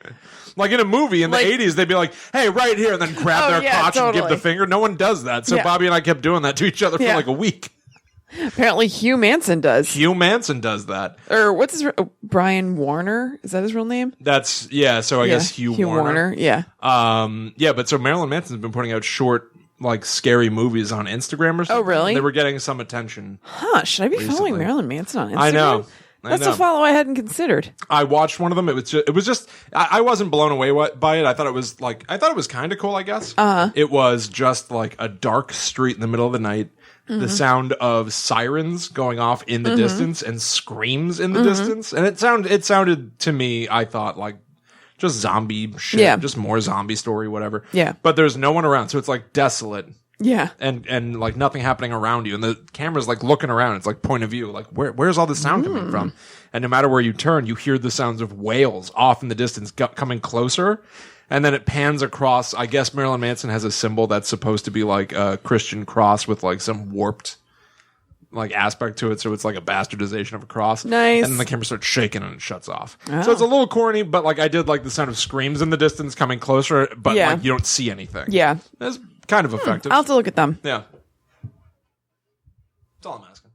Like in a movie in the 80s, they'd be like, hey, right here, and then grab their crotch and give the finger. No one does that. So Bobby and I kept doing that to each other for like a week. Apparently Hugh Manson does. Hugh Manson does that. Or what's his Brian Warner? Is that his real name? That's, so I guess Hugh Warner. Yeah. But so Marilyn Manson's been putting out short, like, scary movies on Instagram or something. Oh, really? They were getting some attention. Huh, should I be following Marilyn Manson on Instagram? I know. That's a follow I hadn't considered. I watched one of them. It was just I wasn't blown away by it. I thought it was kind of cool, I guess. It was just like a dark street in the middle of the night. Mm-hmm. The sound of sirens going off in the distance and screams in the distance. And it sounded to me, I thought, like just zombie shit, just more zombie story, whatever. Yeah. But there's no one around, so it's like desolate. Yeah. And like nothing happening around you. And the camera's like looking around. It's like point of view. Like where's all the sound coming from? And no matter where you turn, you hear the sounds of wails off in the distance coming closer. And then it pans across. I guess Marilyn Manson has a symbol that's supposed to be like a Christian cross with like some warped like aspect to it. So it's like a bastardization of a cross. Nice. And then the camera starts shaking and it shuts off. Oh. So it's a little corny, but like I did like the sound of screams in the distance coming closer, but like you don't see anything. Yeah. That's kind of effective. I'll have to look at them. Yeah. That's all I'm asking.